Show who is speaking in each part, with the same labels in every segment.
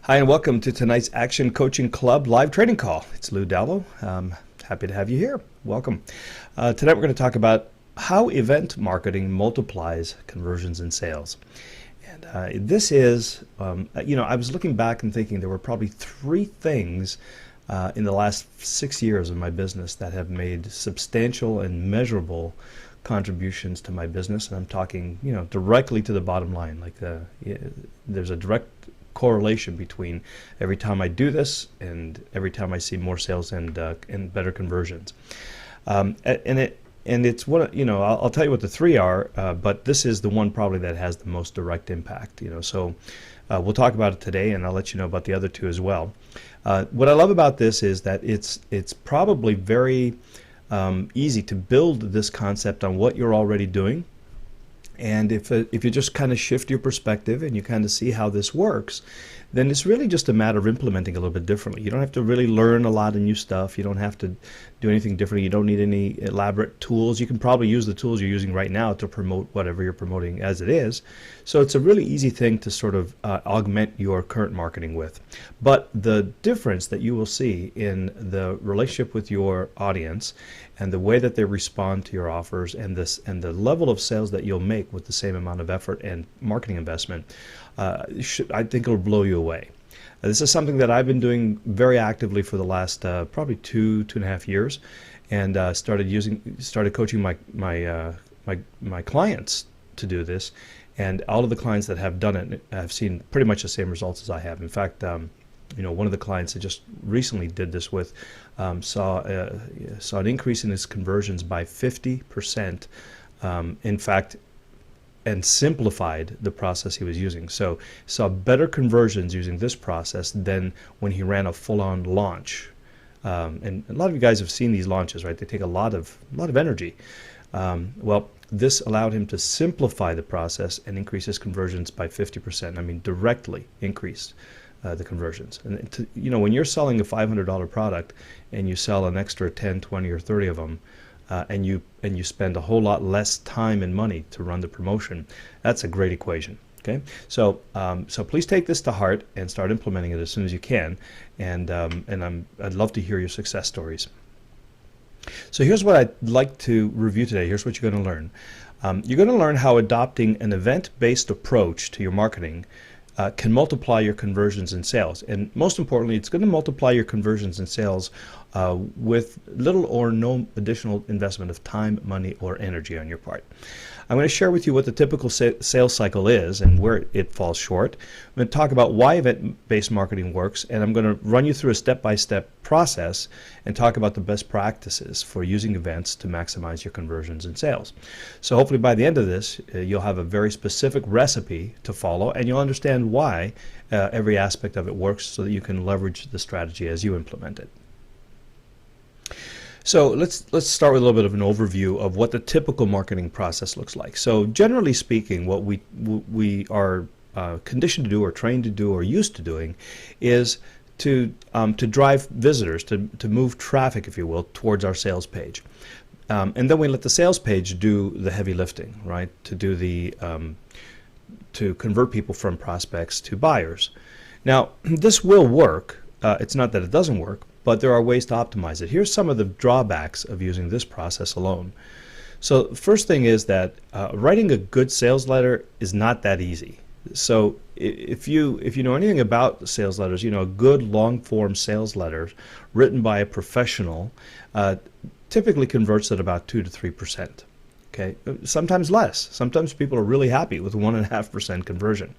Speaker 1: Hi, and welcome to tonight's Action Coaching Club live training call. It's Lou Dallo. Happy to have you here. Welcome. Tonight we're going to talk about how event marketing multiplies conversions and sales. And this is, I was looking back and thinking there were probably three things in the last 6 years of my business that have made substantial and measurable contributions to my business. And I'm talking, directly to the bottom line. Like there's a direct correlation between every time I do this and every time I see more sales and better conversions. And it's what I'll tell you what the three are, but this is the one probably that has the most direct impact. So we'll talk about it today, and I'll let you know about the other two as well. What I love about this is that it's probably very easy to build this concept on what you're already doing. And if you just kind of shift your perspective and you kind of see how this works, then it's really just a matter of implementing a little bit differently. You don't have to really learn a lot of new stuff. You don't have to do anything different. You don't need any elaborate tools. You can probably use the tools you're using right now to promote whatever you're promoting as it is. So it's a really easy thing to sort of augment your current marketing with. But the difference that you will see in the relationship with your audience and the way that they respond to your offers and the level of sales that you'll make with the same amount of effort and marketing investment, I think it'll blow you away. This is something that I've been doing very actively for the last probably two and a half years, and started coaching my clients to do this, and all of the clients that have done it have seen pretty much the same results as I have. In fact, one of the clients that just recently did this with saw an increase in his conversions by 50%. In fact, and simplified the process he was using. So saw better conversions using this process than when he ran a full-on launch. And a lot of you guys have seen these launches, right? They take a lot of energy. Well, this allowed him to simplify the process and increase his conversions by 50%. I mean, directly increased the conversions. And when you're selling a $500 product and you sell an extra 10, 20, or 30 of them, and you spend a whole lot less time and money to run the promotion, that's a great equation. Okay, so please take this to heart and start implementing it as soon as you can, and I'd love to hear your success stories. So here's what I'd like to review today. Here's what you're going to learn. You're going to learn how adopting an event-based approach to your marketing can multiply your conversions and sales. And most importantly, it's going to multiply your conversions and sales with little or no additional investment of time, money, or energy on your part. I'm going to share with you what the typical sales cycle is and where it falls short. I'm going to talk about why event-based marketing works, and I'm going to run you through a step-by-step process and talk about the best practices for using events to maximize your conversions and sales. So hopefully by the end of this, you'll have a very specific recipe to follow, and you'll understand why every aspect of it works so that you can leverage the strategy as you implement it. So let's start with a little bit of an overview of what the typical marketing process looks like. So generally speaking, what we are conditioned to do or trained to do or used to doing is to drive visitors, to move traffic, if you will, towards our sales page. And then we let the sales page do the heavy lifting, right? To convert people from prospects to buyers. Now, this will work. It's not that it doesn't work, but there are ways to optimize it. Here's some of the drawbacks of using this process alone. So the first thing is that writing a good sales letter is not that easy. So if you know anything about sales letters, a good long-form sales letter written by a professional typically converts at about 2 to 3%. Okay, sometimes less. Sometimes people are really happy with 1.5% conversion.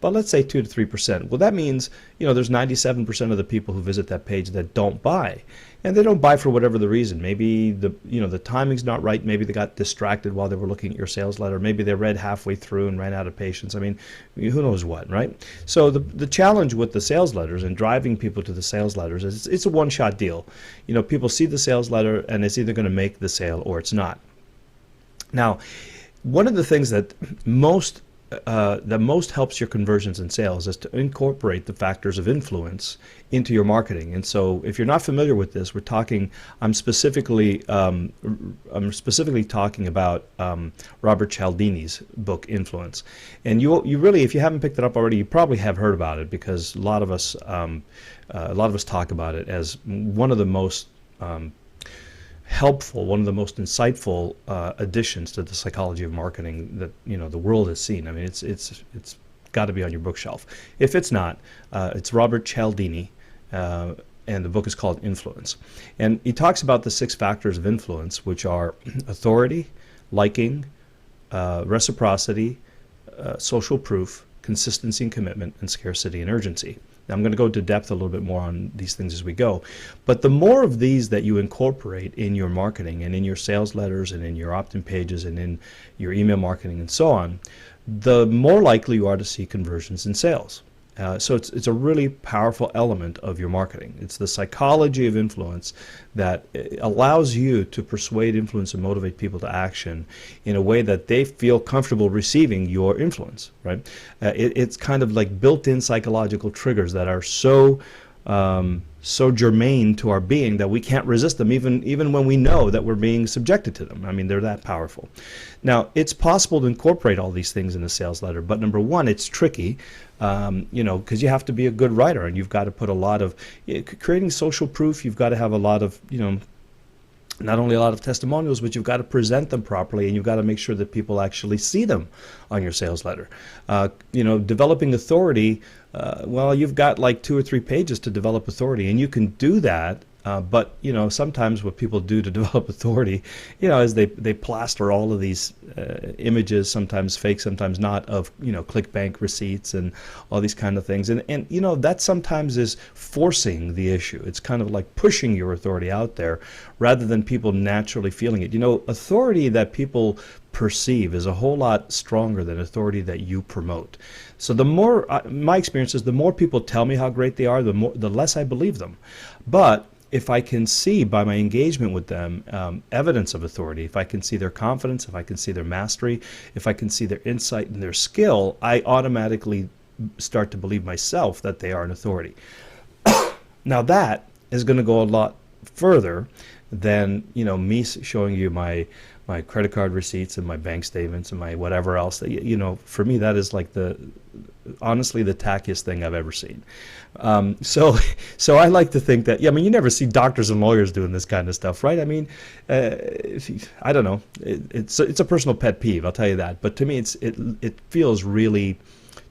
Speaker 1: But let's say 2 to 3%. Well, that means there's 97% of the people who visit that page that don't buy, and they don't buy for whatever the reason. Maybe the timing's not right. Maybe they got distracted while they were looking at your sales letter. Maybe they read halfway through and ran out of patience. I mean, who knows what, right? So the challenge with the sales letters and driving people to the sales letters is it's a one-shot deal. People see the sales letter and it's either going to make the sale or it's not. Now, one of the things that most that most helps your conversions and sales is to incorporate the factors of influence into your marketing. And so, if you're not familiar with this, I'm specifically talking about Robert Cialdini's book Influence. And you really, if you haven't picked it up already, you probably have heard about it, because a lot of us talk about it as one of the most helpful, one of the most insightful additions to the psychology of marketing that the world has seen. I mean, it's got to be on your bookshelf. If it's not, it's Robert Cialdini, and the book is called Influence. And he talks about the 6 factors of influence, which are authority, liking, reciprocity, social proof, consistency and commitment, and scarcity and urgency. Now, I'm going to go into depth a little bit more on these things as we go. But the more of these that you incorporate in your marketing and in your sales letters and in your opt-in pages and in your email marketing and so on, the more likely you are to see conversions in sales. So it's a really powerful element of your marketing. It's the psychology of influence that allows you to persuade, influence, and motivate people to action in a way that they feel comfortable receiving your influence, right? It's kind of like built-in psychological triggers that are so germane to our being that we can't resist them, even when we know that we're being subjected to them. I mean, they're that powerful. Now, it's possible to incorporate all these things in a sales letter, but number one, it's tricky, because you have to be a good writer, and you've got to put a lot of creating social proof. You've got to have a lot of, not only a lot of testimonials, but you've got to present them properly, and you've got to make sure that people actually see them on your sales letter. Developing authority, you've got like 2 or 3 pages to develop authority, and you can do that. But sometimes what people do to develop authority, is they plaster all of these images, sometimes fake, sometimes not, of ClickBank receipts and all these kind of things, and that sometimes is forcing the issue. It's kind of like pushing your authority out there rather than people naturally feeling it. Authority that people perceive is a whole lot stronger than authority that you promote. So the more my experience is, the more people tell me how great they are, the less I believe them. But if I can see by my engagement with them evidence of authority, if I can see their confidence, if I can see their mastery, if I can see their insight and their skill, I automatically start to believe myself that they are an authority. Now that is going to go a lot further than me showing you my credit card receipts and my bank statements and my whatever else. For me, that is like honestly the tackiest thing I've ever seen. So I like to think that, you never see doctors and lawyers doing this kind of stuff, right? I mean, I don't know. It's a personal pet peeve, I'll tell you that. But to me, it feels really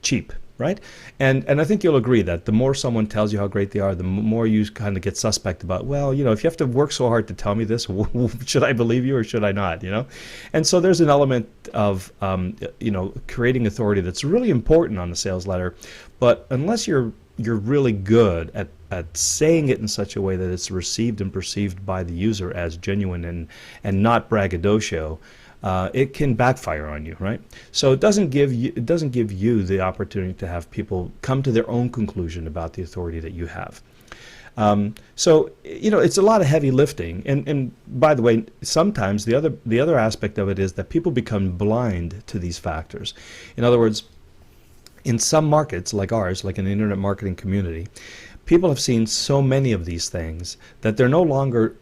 Speaker 1: cheap. Right? And I think you'll agree that the more someone tells you how great they are, the more you kind of get suspect about, if you have to work so hard to tell me this, should I believe you or should I not? And so there's an element of, creating authority that's really important on the sales letter. But unless you're really good at saying it in such a way that it's received and perceived by the user as genuine and not braggadocio, it can backfire on you, right? So it doesn't give you the opportunity to have people come to their own conclusion about the authority that you have. So it's a lot of heavy lifting, and by the way, sometimes the other aspect of it is that people become blind to these factors. In other words, in some markets like ours, like an internet marketing community, people have seen so many of these things that they're no longer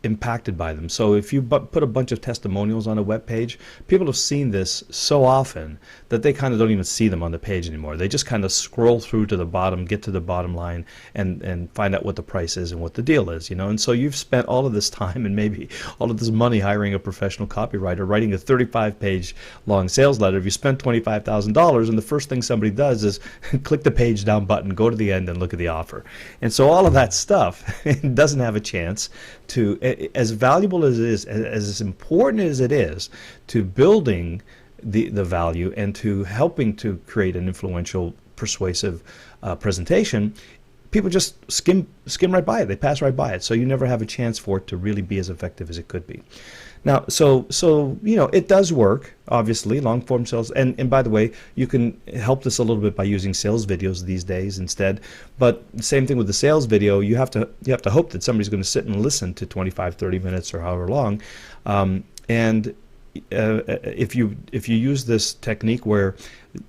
Speaker 1: impacted by them. So if you put a bunch of testimonials on a web page, people have seen this so often that they kind of don't even see them on the page anymore. They just kind of scroll through to the bottom, get to the bottom line, and find out what the price is and what the deal is, And so you've spent all of this time and maybe all of this money hiring a professional copywriter, writing a 35-page long sales letter. If you spent $25,000, and the first thing somebody does is click the page down button, go to the end, and look at the offer. And so all of that stuff doesn't have a chance to, as valuable as it is, as important as it is to building the value and to helping to create an influential, persuasive presentation, people just skim right by it. They pass right by it. So you never have a chance for it to really be as effective as it could be. Now, so it does work, obviously, long form sales. And by the way, you can help this a little bit by using sales videos these days instead. But same thing with the sales video. You have to hope that somebody's going to sit and listen to 25, 30 minutes or however long. And if you use this technique where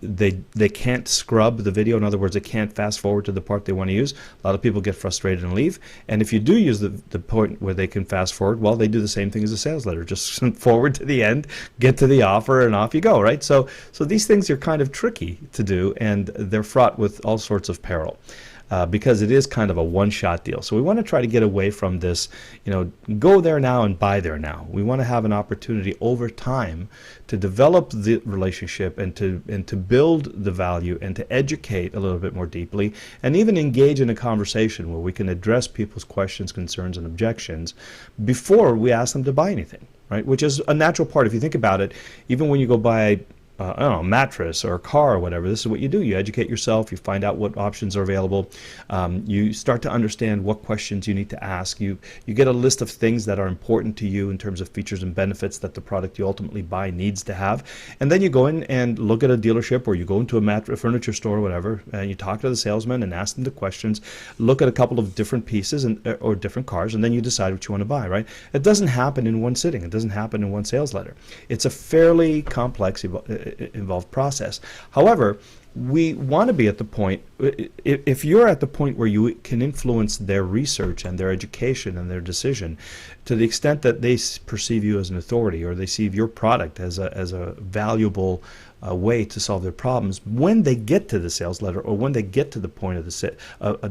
Speaker 1: they can't scrub the video, in other words, they can't fast forward to the part they want to use, a lot of people get frustrated and leave. And if you do use the point where they can fast forward, well, they do the same thing as a sales letter, just forward to the end, get to the offer, and off you go, right? So these things are kind of tricky to do, and they're fraught with all sorts of peril. Because it is kind of a one-shot deal. So we want to try to get away from this, go there now and buy there now. We want to have an opportunity over time to develop the relationship and to build the value and to educate a little bit more deeply, and even engage in a conversation where we can address people's questions, concerns, and objections before we ask them to buy anything, right? Which is a natural part. If you think about it, even when you go buy I don't know, a mattress or a car or whatever, this is what you do. You educate yourself, you find out what options are available, you start to understand what questions you need to ask, you get a list of things that are important to you in terms of features and benefits that the product you ultimately buy needs to have, and then you go in and look at a dealership, or you go into a furniture store or whatever, and you talk to the salesman and ask them the questions, look at a couple of different pieces or different cars, and then you decide what you want to buy, right? It doesn't happen in one sitting. It doesn't happen in one sales letter. It's a fairly complex involved process. However, we want to be at the point, if you're at the point where you can influence their research and their education and their decision to the extent that they perceive you as an authority, or they see your product as a valuable way to solve their problems, when they get to the sales letter, or when they get to the point of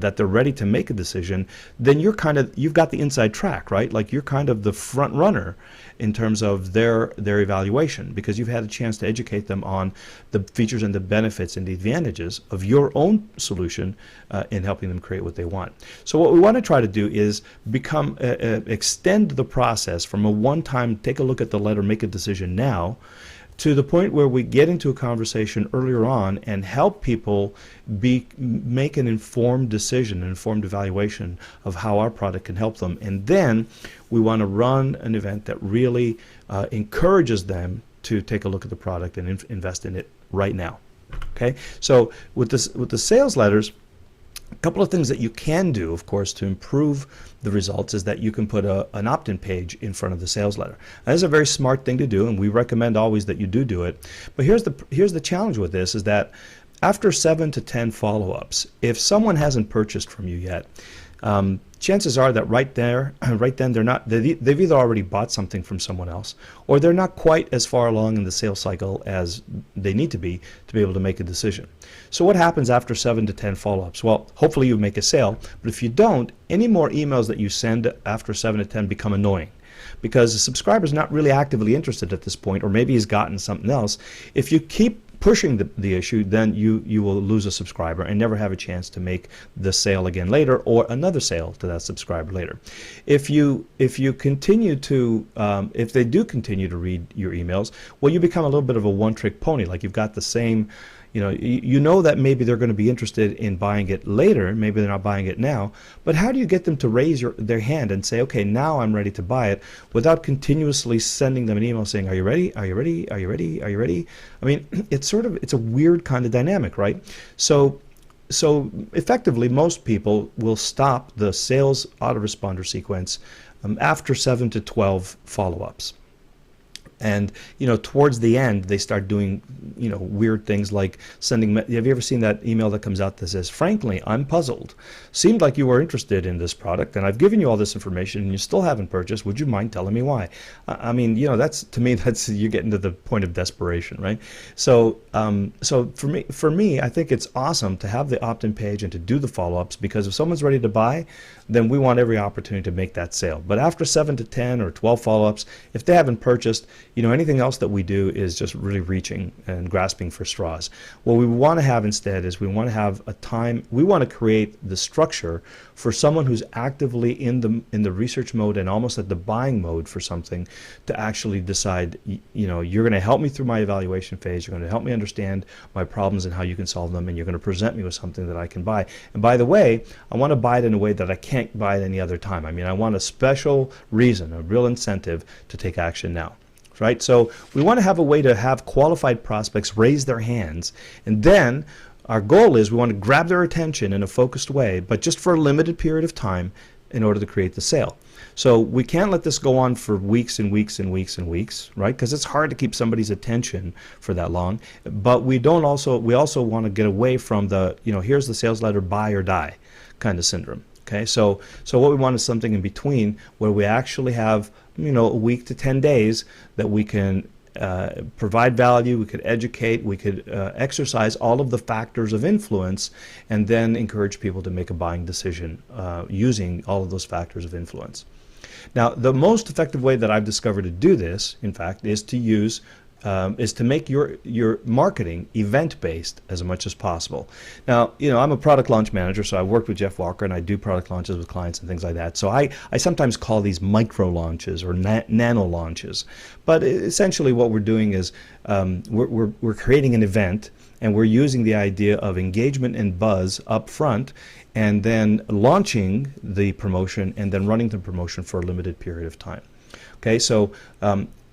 Speaker 1: that they're ready to make a decision, then you've got the inside track, right? Like you're kind of the front runner in terms of their evaluation, because you've had a chance to educate them on the features and the benefits and the advantages of your own solution in helping them create what they want. So what we want to try to do is extend the process from a one-time take a look at the letter, make a decision now, to the point where we get into a conversation earlier on and help people make an informed decision, an informed evaluation of how our product can help them. And then we want to run an event that really encourages them to take a look at the product and invest in it right now. Okay, so with the sales letters, a couple of things that you can do, of course, to improve the results is that you can put an opt-in page in front of the sales letter. That is a very smart thing to do, and we recommend always that you do it. But here's the challenge with this, is that after 7 to 10 follow-ups, if someone hasn't purchased from you yet, chances are that right then they've either already bought something from someone else, or they're not quite as far along in the sales cycle as they need to be able to make a decision. So what happens after 7 to 10 follow-ups? Well, hopefully you make a sale, but if you don't, any more emails that you send after 7 to 10 become annoying, because the subscriber's not really actively interested at this point, or maybe he's gotten something else. If you keep pushing the issue, then you will lose a subscriber and never have a chance to make the sale again later, or another sale to that subscriber later. If they do continue to read your emails, well, you become a little bit of a one-trick pony. Like you've got the same, you know that maybe they're going to be interested in buying it later, maybe they're not buying it now, but how do you get them to raise their hand and say, okay, now I'm ready to buy it, without continuously sending them an email saying, are you ready? Are you ready? Are you ready? Are you ready? I mean, it's a weird kind of dynamic, right? So effectively, most people will stop the sales autoresponder sequence after 7 to 12 follow-ups. And towards the end, they start doing weird things like sending. Have you ever seen that email that comes out that says, "Frankly, I'm puzzled. Seemed like you were interested in this product, and I've given you all this information, and you still haven't purchased. Would you mind telling me why?" I mean, that's you're getting to the point of desperation, right? So for me, I think it's awesome to have the opt-in page and to do the follow-ups, because if someone's ready to buy, then we want every opportunity to make that sale. But after 7 to 10 or 12 follow-ups, if they haven't purchased, anything else that we do is just really reaching and grasping for straws. What we want to have instead is we want to have we want to create the structure for someone who's actively in the research mode and almost at the buying mode for something, to actually decide, you're going to help me through my evaluation phase, you're going to help me understand my problems and how you can solve them, and you're going to present me with something that I can buy. And by the way, I want to buy it in a way that I can't buy it any other time. I mean, I want a special reason, a real incentive to take action now. Right? So we want to have a way to have qualified prospects raise their hands, and then our goal is we want to grab their attention in a focused way, but just for a limited period of time, in order to create the sale. So we can't let this go on for weeks and weeks and weeks and weeks, right? Because it's hard to keep somebody's attention for that long. But we also want to get away from the, here's the sales letter, buy or die kind of syndrome. Okay, so what we want is something in between where we actually have, a week to 10 days that we can provide value, we could educate, we could exercise all of the factors of influence, and then encourage people to make a buying decision using all of those factors of influence. Now, the most effective way that I've discovered to do this, in fact, is to make your marketing event-based as much as possible. Now, I'm a product launch manager, so I worked with Jeff Walker, and I do product launches with clients and things like that. So I sometimes call these micro launches or nano launches. But essentially what we're doing is we're creating an event, and we're using the idea of engagement and buzz up front, and then launching the promotion and then running the promotion for a limited period of time. Okay, so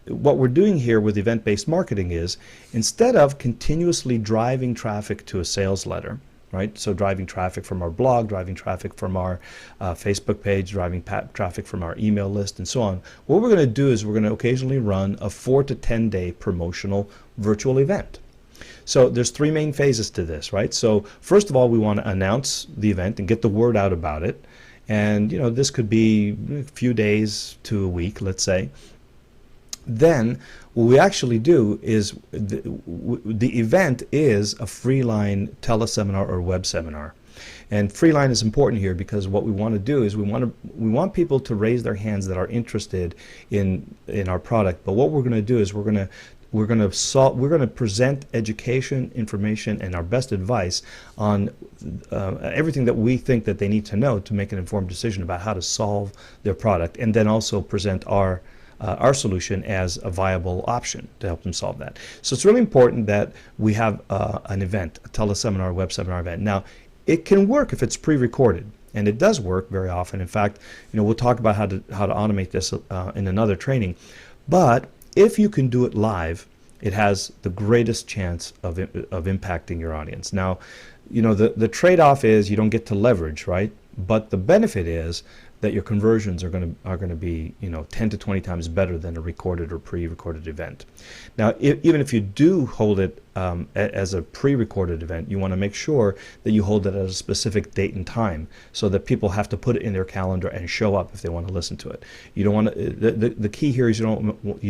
Speaker 1: what we're doing here with event-based marketing is, instead of continuously driving traffic to a sales letter, right? So driving traffic from our blog, driving traffic from our Facebook page, driving traffic from our email list, and so on, what we're going to do is we're going to occasionally run a 4 to 10 day promotional virtual event. So there's 3 main phases to this, right? So first of all, we want to announce the event and get the word out about it. And this could be a few days to a week, let's say. Then what we actually do is the event is a Freeline teleseminar or web seminar. And Freeline is important here because what we want to do is we want people to raise their hands that are interested in our product. But what we're going to do is we're going to present education, information, and our best advice on everything that we think that they need to know to make an informed decision about how to solve their product, and then also present our solution as a viable option to help them solve that. So it's really important that we have an event, a teleseminar, web seminar event. Now, it can work if it's pre-recorded, and it does work very often. In fact, we'll talk about how to automate this in another training. But if you can do it live, it has the greatest chance of impacting your audience. Now, the trade-off is you don't get to leverage, right? But the benefit is that your conversions are going to be 10 to 20 times better than a recorded or pre-recorded event. Now, even if you do hold it as a pre-recorded event, you want to make sure that you hold it at a specific date and time, so that people have to put it in their calendar and show up if they want to listen to it. You don't want to. The key here is you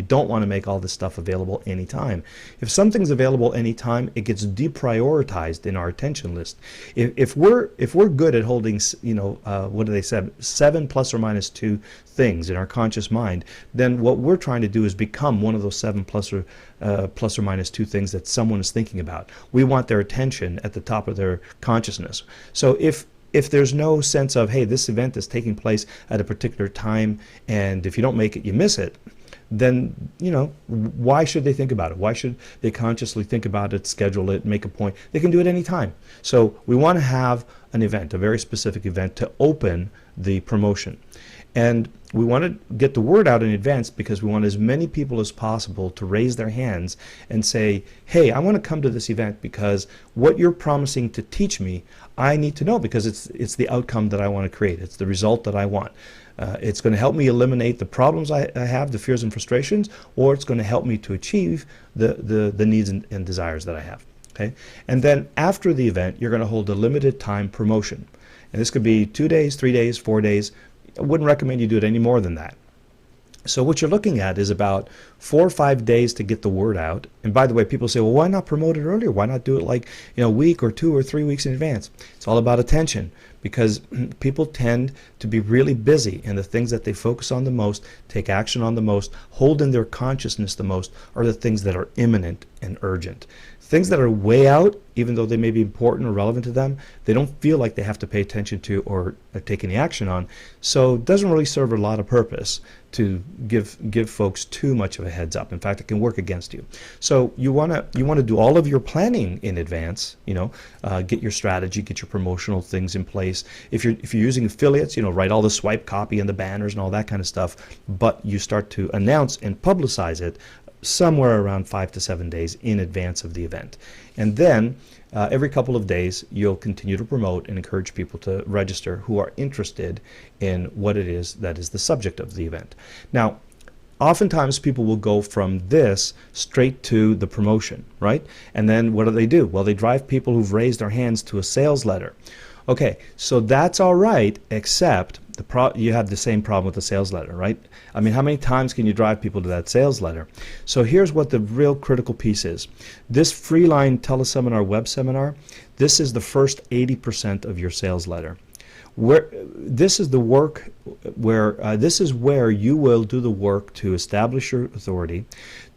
Speaker 1: don't want to make all this stuff available anytime. If something's available anytime, it gets deprioritized in our attention list. If we're good at holding, what do they say, 7 plus or minus 2 things in our conscious mind, then what we're trying to do is become one of those 7 plus or minus 2 things that someone is thinking about. We want their attention at the top of their consciousness. So if there's no sense of, hey, this event is taking place at a particular time, and if you don't make it, you miss it, then why should they think about it? Why should they consciously think about it, schedule it, make a point? They can do it anytime. So we want to have an event, a very specific event, to open the promotion. And we want to get the word out in advance because we want as many people as possible to raise their hands and say, hey, I want to come to this event because what you're promising to teach me, I need to know, because it's the outcome that I want to create. It's the result that I want. It's going to help me eliminate the problems I have, the fears and frustrations, or it's going to help me to achieve the needs and desires that I have. Okay? And then after the event, you're going to hold a limited time promotion. And this could be 2 days, 3 days, 4 days. I wouldn't recommend you do it any more than that. So what you're looking at is about 4 or 5 days to get the word out. And by the way, people say, well, why not promote it earlier? Why not do it like a week or 2 or 3 weeks in advance? It's all about attention, because people tend to be really busy, and the things that they focus on the most, take action on the most, hold in their consciousness the most, are the things that are imminent and urgent. Things that are way out, even though they may be important or relevant to them, they don't feel like they have to pay attention to or take any action on. So it doesn't really serve a lot of purpose to give folks too much of a heads up. In fact, it can work against you. So you want to do all of your planning in advance. Get your strategy, get your promotional things in place. If you're using affiliates, write all the swipe copy and the banners and all that kind of stuff. But you start to announce and publicize it somewhere around 5 to 7 days in advance of the event. And then every couple of days, you'll continue to promote and encourage people to register who are interested in what it is that is the subject of the event. Now, oftentimes people will go from this straight to the promotion, right? And then what do? Well, they drive people who've raised their hands to a sales letter. Okay, so that's all right, except you have the same problem with the sales letter, right? I mean, how many times can you drive people to that sales letter? So here's what the real critical piece is. This Freeline teleseminar web seminar, this is the first 80% of your sales letter. This is where you will do the work to establish your authority,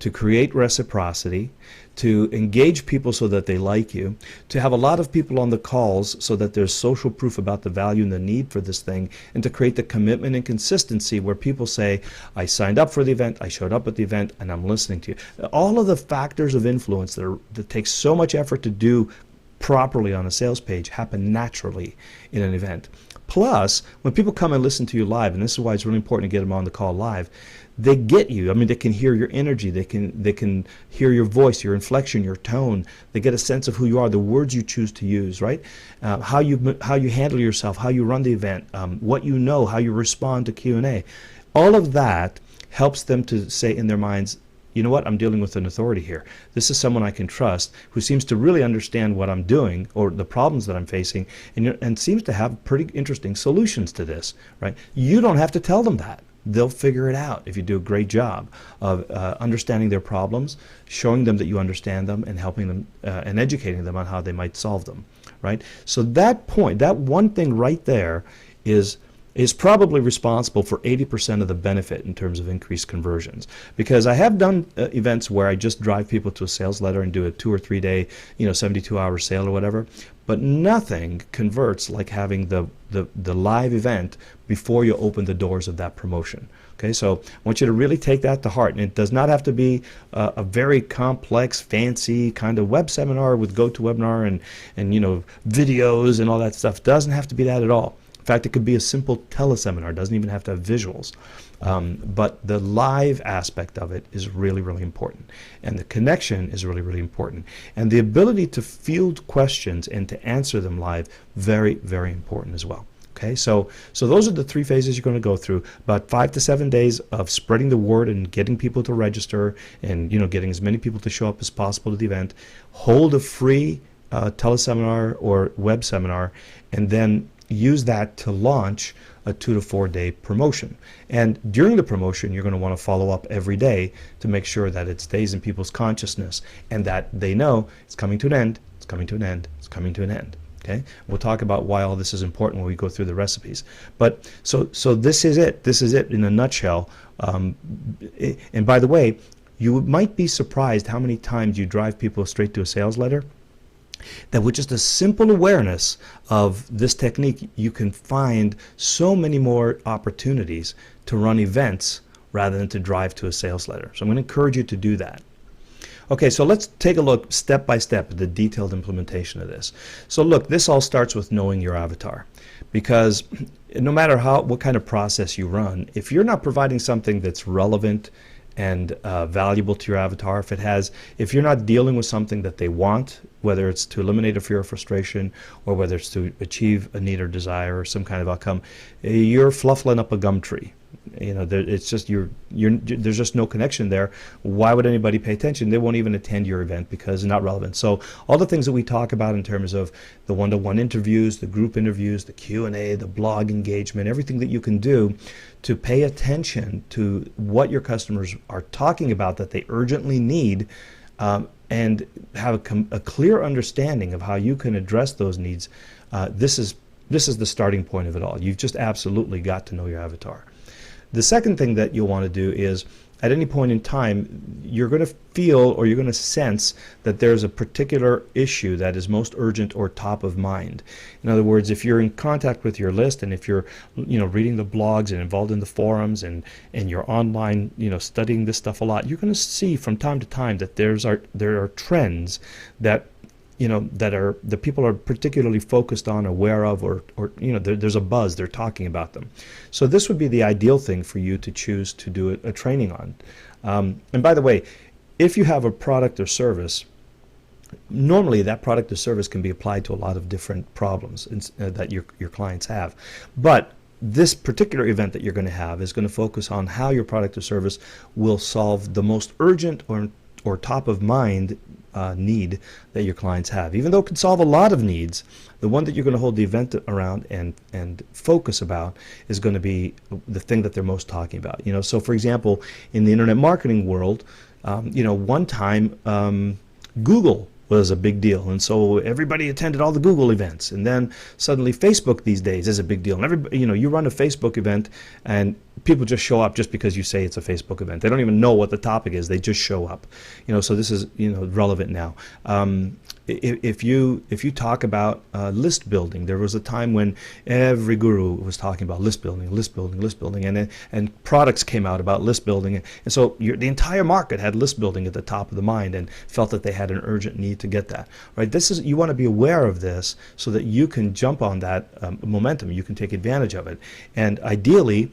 Speaker 1: to create reciprocity, to engage people so that they like you, to have a lot of people on the calls so that there's social proof about the value and the need for this thing, and to create the commitment and consistency where people say, I signed up for the event, I showed up at the event, and I'm listening to you. All of the factors of influence that take so much effort to do properly on a sales page happen naturally in an event. Plus, when people come and listen to you live, and this is why it's really important to get them on the call live, they get you. I mean, they can hear your energy, they can hear your voice, your inflection, your tone. They get a sense of who you are, the words you choose to use, right? How you handle yourself, how you run the event, what you know, how you respond to Q&A. All of that helps them to say in their minds, you know what, I'm dealing with an authority here. This is someone I can trust who seems to really understand what I'm doing or the problems that I'm facing and seems to have pretty interesting solutions to this, right? You don't have to tell them that. They'll figure it out if you do a great job of understanding their problems, showing them that you understand them, and helping them and educating them on how they might solve them, right? So that point, that one thing right there is probably responsible for 80% of the benefit in terms of increased conversions. Because I have done events where I just drive people to a sales letter and do a 2 or 3 day, 72-hour sale or whatever, but nothing converts like having the live event before you open the doors of that promotion. Okay, so I want you to really take that to heart, and it does not have to be a very complex, fancy kind of web seminar with GoToWebinar and videos and all that stuff. It doesn't have to be that at all. In fact, it could be a simple teleseminar. It doesn't even have to have visuals. But the live aspect of it is really, really important. And the connection is really, really important. And the ability to field questions and to answer them live, very, very important as well. Okay, so those are the 3 phases you're going to go through. About 5 to 7 days of spreading the word and getting people to register and getting as many people to show up as possible to the event. Hold a free teleseminar or web seminar, and then use that to launch a 2 to 4 day promotion. And during the promotion, you're going to want to follow up every day to make sure that it stays in people's consciousness and that they know it's coming to an end, it's coming to an end, it's coming to an end. Okay? We'll talk about why all this is important when we go through the recipes. But so this is it. This is it in a nutshell. And by the way, you might be surprised how many times you drive people straight to a sales letter. That with just a simple awareness of this technique, you can find so many more opportunities to run events rather than to drive to a sales letter. So I'm going to encourage you to do that. Okay, so let's take a look step by step at the detailed implementation of this. So look, this all starts with knowing your avatar, because no matter what kind of process you run, if you're not providing something that's relevant and valuable to your avatar, if you're not dealing with something that they want, whether it's to eliminate a fear or frustration, or whether it's to achieve a need or desire or some kind of outcome, you're fluffling up a gum tree. It's just there's just no connection there. Why would anybody pay attention? They won't even attend your event because it's not relevant. So all the things that we talk about in terms of the one-to-one interviews, the group interviews, the Q&A, the blog engagement, everything that you can do to pay attention to what your customers are talking about that they urgently need, and have a clear understanding of how you can address those needs. This is the starting point of it all. You've just absolutely got to know your avatar. The second thing that you'll want to do is, at any point in time, you're going to feel or you're going to sense that there's a particular issue that is most urgent or top of mind. In other words, if you're in contact with your list and if you're reading the blogs and involved in the forums and you're online studying this stuff a lot, you're going to see from time to time that there are trends that that people are particularly focused on, aware of, or there's a buzz, they're talking about them. So this would be the ideal thing for you to choose to do a training on. And by the way, if you have a product or service, normally that product or service can be applied to a lot of different problems that your clients have. But this particular event that you're going to have is going to focus on how your product or service will solve the most urgent or top of mind need that your clients have. Even though it can solve a lot of needs, the one that you're going to hold the event around and focus about is going to be the thing that they're most talking about. So for example, in the internet marketing world, one time Google was a big deal, and so everybody attended all the Google events. And then suddenly Facebook these days is a big deal, and everybody, you run a Facebook event and people just show up just because you say it's a Facebook event. They don't even know what the topic is, they just show up. So this is relevant now. If you talk about list building, there was a time when every guru was talking about list building, and products came out about list building, and so the entire market had list building at the top of the mind and felt that they had an urgent need to get that right. You want to be aware of this so that you can jump on that momentum, you can take advantage of it, and ideally.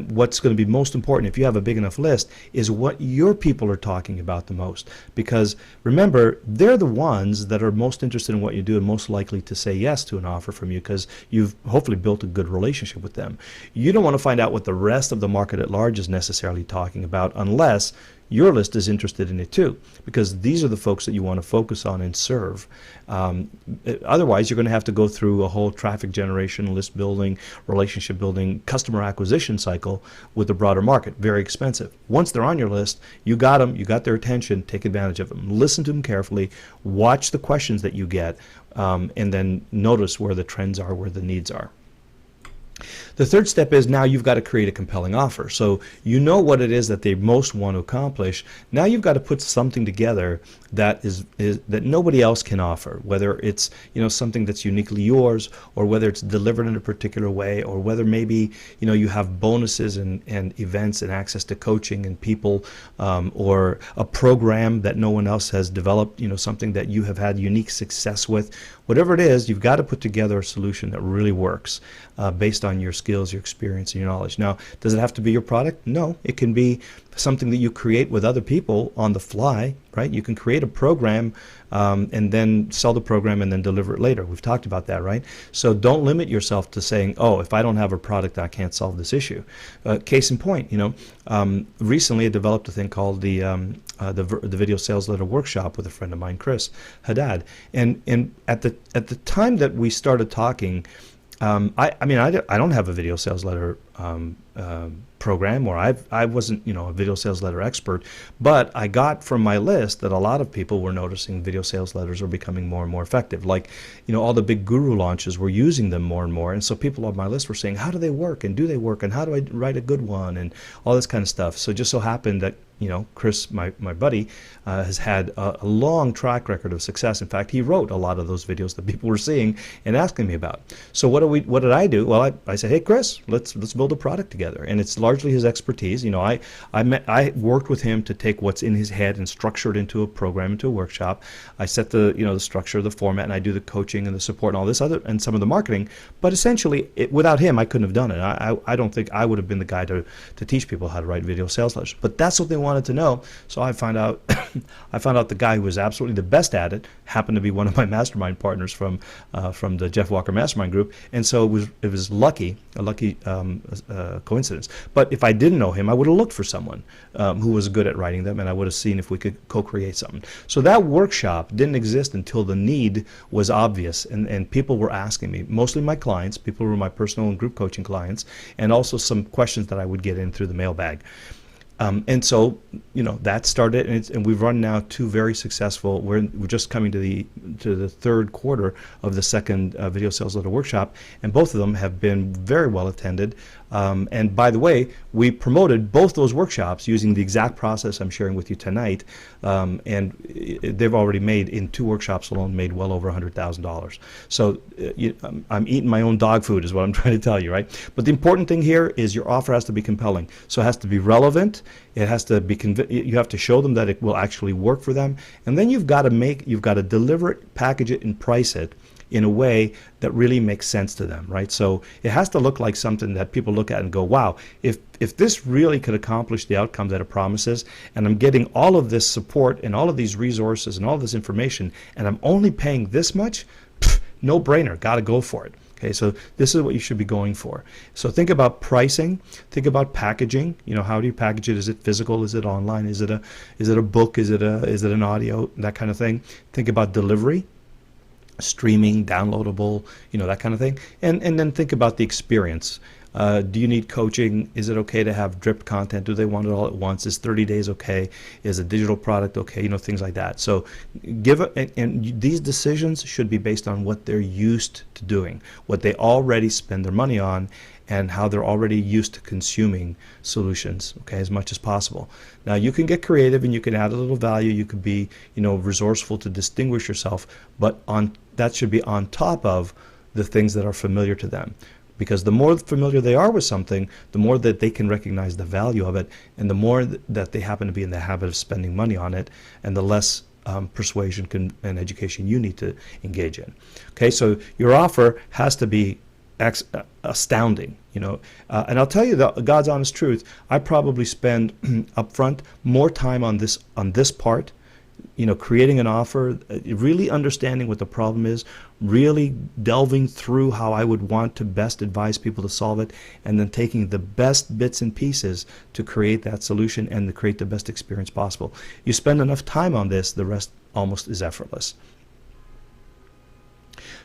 Speaker 1: What's going to be most important if you have a big enough list is what your people are talking about the most, because remember, they're the ones that are most interested in what you do and most likely to say yes to an offer from you because you've hopefully built a good relationship with them. You don't want to find out what the rest of the market at large is necessarily talking about unless your list is interested in it too, because these are the folks that you want to focus on and serve. Otherwise, you're going to have to go through a whole traffic generation, list building, relationship building, customer acquisition cycle with the broader market. Very expensive. Once they're on your list, you got them, you got their attention, take advantage of them. Listen to them carefully, watch the questions that you get, and then notice where the trends are, where the needs are. The third step is now you've got to create a compelling offer. So you know what it is that they most want to accomplish. Now you've got to put something together that is that nobody else can offer, whether it's something that's uniquely yours, or whether it's delivered in a particular way, or whether maybe you have bonuses and events and access to coaching and people, or a program that no one else has developed, something that you have had unique success with. Whatever it is, you've got to put together a solution that really works based on your skills, your experience, and your knowledge. Now, does it have to be your product? No, it can be something that you create with other people on the fly, right? You can create a program and then sell the program and then deliver it later. We've talked about that, right? So don't limit yourself to saying, oh, if I don't have a product, I can't solve this issue. Case in point, recently I developed a thing called the Video Sales Letter Workshop with a friend of mine, Chris Haddad. And at the time that we started talking, I don't have a video sales letter program, or I wasn't a video sales letter expert, but I got from my list that a lot of people were noticing video sales letters are becoming more and more effective. Like all the big guru launches were using them more and more, and so people on my list were saying, how do they work, and do they work, and how do I write a good one, and all this kind of stuff. So it just so happened that Chris, my buddy, has had a long track record of success. In fact, he wrote a lot of those videos that people were seeing and asking me about. So what did I do? Well, I said, hey, Chris, let's build a product together. And it's largely his expertise. I worked with him to take what's in his head and structure it into a program, into a workshop. I set the structure, the format, and I do the coaching and the support and all this other, and some of the marketing. But essentially, without him, I couldn't have done it. I don't think I would have been the guy to teach people how to write video sales letters. But that's what they wanted to know. So I found out the guy who was absolutely the best at it happened to be one of my mastermind partners from the Jeff Walker Mastermind Group, and so it was a lucky coincidence. But if I didn't know him, I would have looked for someone who was good at writing them, and I would have seen if we could co-create something. So that workshop didn't exist until the need was obvious, and people were asking me, mostly my clients, people who were my personal and group coaching clients, and also some questions that I would get in through the mailbag. And so, that started, and we've run now two very successful. We're just coming to the third quarter of the second video sales letter workshop, and both of them have been very well attended. And by the way, we promoted both those workshops using the exact process I'm sharing with you tonight, and they've already made, in two workshops alone, made well over $100,000. So I'm eating my own dog food is what I'm trying to tell you, right? But the important thing here is your offer has to be compelling. So it has to be relevant. It has to be you have to show them that it will actually work for them, and then you've got to deliver it, package it, and price it in a way that really makes sense to them, right? So it has to look like something that people look at and go, wow, if this really could accomplish the outcome that it promises, and I'm getting all of this support and all of these resources and all this information, and I'm only paying this much, no brainer, got to go for it. Okay, so this is what you should be going for. So think about pricing, think about packaging. How do you package it? Is it physical? Is it online? Is it a book? Is it an audio? That kind of thing. Think about delivery, streaming, downloadable, that kind of thing. And then think about the experience. Do you need coaching? Is it okay to have drip content? Do they want it all at once? Is 30 days okay? Is a digital product okay? Things like that. So and these decisions should be based on what they're used to doing, what they already spend their money on, and how they're already used to consuming solutions, okay, as much as possible. Now, you can get creative and you can add a little value. You could be, resourceful to distinguish yourself, but that should be on top of the things that are familiar to them. Because the more familiar they are with something, the more that they can recognize the value of it, and the more that they happen to be in the habit of spending money on it, and the less persuasion and education you need to engage in. Okay, so your offer has to be astounding, and I'll tell you the God's honest truth. I probably spend upfront more time on this part, creating an offer, really understanding what the problem is, really delving through how I would want to best advise people to solve it, and then taking the best bits and pieces to create that solution and to create the best experience possible. You spend enough time on this, the rest almost is effortless.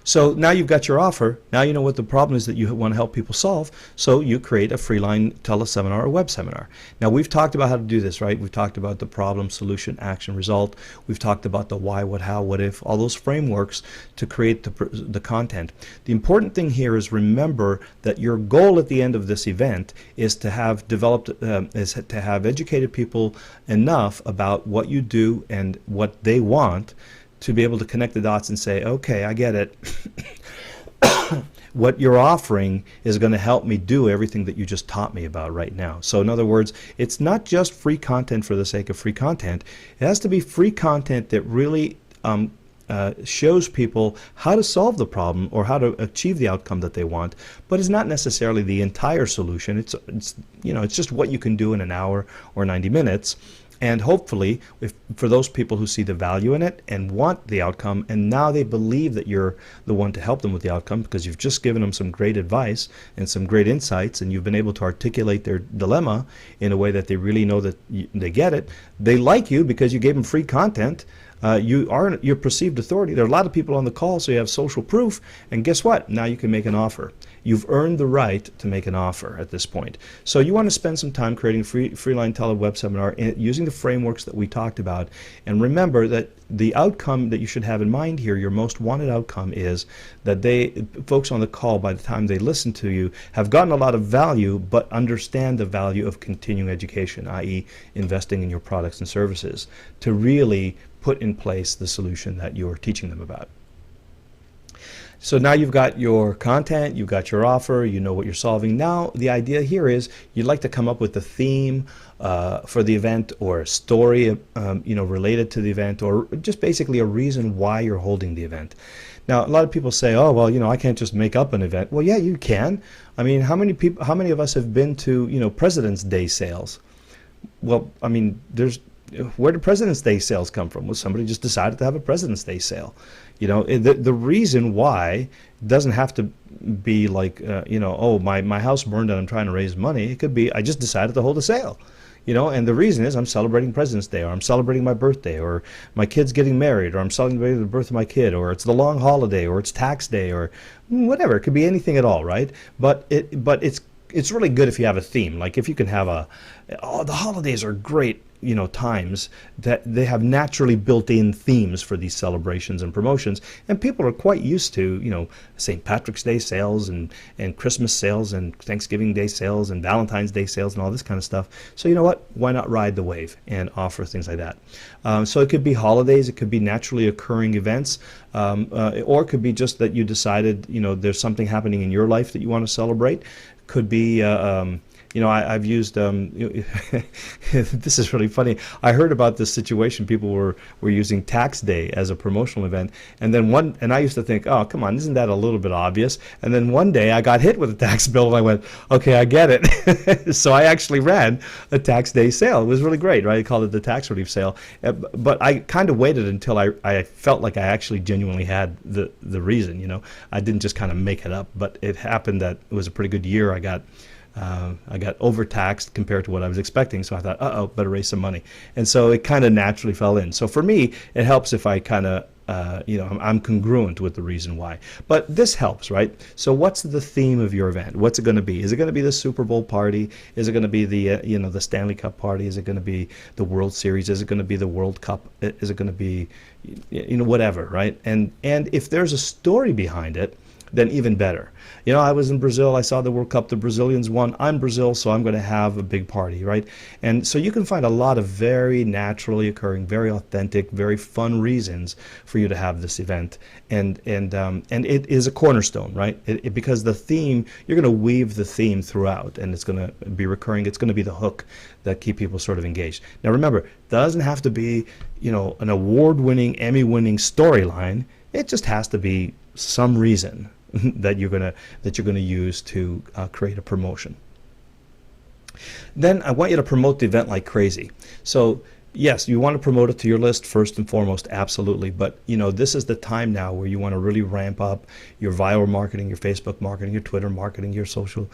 Speaker 1: So now you've got your offer. Now you know what the problem is that you want to help people solve. So you create a Freeline teleseminar or web seminar. Now we've talked about how to do this, right? We've talked about the problem, solution, action, result. We've talked about the why, what, how, what if, all those frameworks to create the content. The important thing here is remember that your goal at the end of this event is to have educated people enough about what you do and what they want to be able to connect the dots and say, okay, I get it. What you're offering is going to help me do everything that you just taught me about right now. So in other words, it's not just free content for the sake of free content. It has to be free content that really shows people how to solve the problem or how to achieve the outcome that they want, but it's not necessarily the entire solution. It's just what you can do in an hour or 90 minutes. And hopefully, for those people who see the value in it and want the outcome, and now they believe that you're the one to help them with the outcome because you've just given them some great advice and some great insights, and you've been able to articulate their dilemma in a way that they really know that they get it. They like you because you gave them free content. You're perceived authority. There are a lot of people on the call, so you have social proof. And guess what? Now you can make an offer. You've earned the right to make an offer at this point. So you want to spend some time creating a Freeline Tele web seminar using the frameworks that we talked about. And remember that the outcome that you should have in mind here, your most wanted outcome, is that folks on the call, by the time they listen to you, have gotten a lot of value, but understand the value of continuing education, i.e. investing in your products and services, to really put in place the solution that you're teaching them about. So now you've got your content, you've got your offer, you know what you're solving. Now the idea here is you'd like to come up with a theme for the event, or a story related to the event, or just basically a reason why you're holding the event. Now a lot of people say, oh well, I can't just make up an event. Well, yeah, you can. I mean, how many of us have been to President's Day sales? Well, I mean, where did President's Day sales come from? Well, somebody just decided to have a President's Day sale. The reason why doesn't have to be like, oh, my house burned and I'm trying to raise money. It could be, I just decided to hold a sale. And the reason is I'm celebrating President's Day, or I'm celebrating my birthday, or my kid's getting married, or I'm celebrating the birth of my kid, or it's the long holiday, or it's tax day, or whatever. It could be anything at all, right? But it's really good if you have a theme. Like if you can have the holidays are great, times that they have naturally built-in themes for these celebrations and promotions, and people are quite used to, St. Patrick's Day sales and Christmas sales and Thanksgiving Day sales and Valentine's Day sales and all this kind of stuff. So you know what? Why not ride the wave and offer things like that? So it could be holidays, it could be naturally occurring events, or it could be just that you decided, there's something happening in your life that you want to celebrate. Could be I've used, this is really funny. I heard about this situation. People were using tax day as a promotional event. And I used to think, oh, come on, isn't that a little bit obvious? And then one day I got hit with a tax bill and I went, okay, I get it. So I actually ran a tax day sale. It was really great, right? I called it the tax relief sale. But I kind of waited until I felt like I actually genuinely had the reason, I didn't just kind of make it up, but it happened that it was a pretty good year. I got overtaxed compared to what I was expecting, so I thought, better raise some money. And so it kind of naturally fell in. So for me, it helps if I kind of, I'm congruent with the reason why. But this helps, right? So what's the theme of your event? What's it going to be? Is it going to be the Super Bowl party? Is it going to be the, the Stanley Cup party? Is it going to be the World Series? Is it going to be the World Cup? Is it going to be, whatever, right? And if there's a story behind it, then even better. I was in Brazil. I saw the World Cup. The Brazilians won. I'm Brazil, so I'm going to have a big party, right? And so you can find a lot of very naturally occurring, very authentic, very fun reasons for you to have this event. And it is a cornerstone, right? Because the theme, you're going to weave the theme throughout, and it's going to be recurring. It's going to be the hook that keep people sort of engaged. Now remember, it doesn't have to be, an award-winning, Emmy-winning storyline. It just has to be some reason that you're gonna use to create a promotion. Then I want you to promote the event like crazy. So yes, you want to promote it to your list first and foremost, absolutely. But this is the time now where you want to really ramp up your viral marketing, your Facebook marketing, your Twitter marketing, your social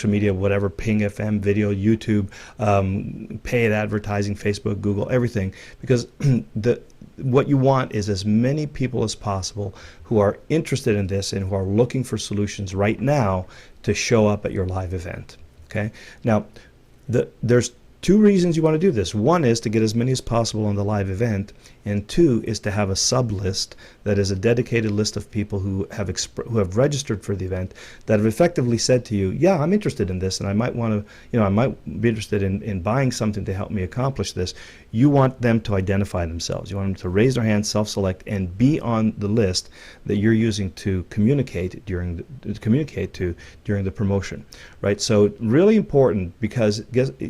Speaker 1: media, whatever, Ping FM, video, YouTube, paid advertising, Facebook, Google, everything, because what you want is as many people as possible who are interested in this and who are looking for solutions right now to show up at your live event. Okay. Now, there's two reasons you want to do this. One is to get as many as possible on the live event, and two is to have a sub list that is a dedicated list of people who have registered for the event, that have effectively said to you, yeah, I'm interested in this, and I might want to, I might be interested in buying something to help me accomplish this. You want them to identify themselves. You want them to raise their hand, self-select, and be on the list that you're using to communicate during the promotion, right? So really important, because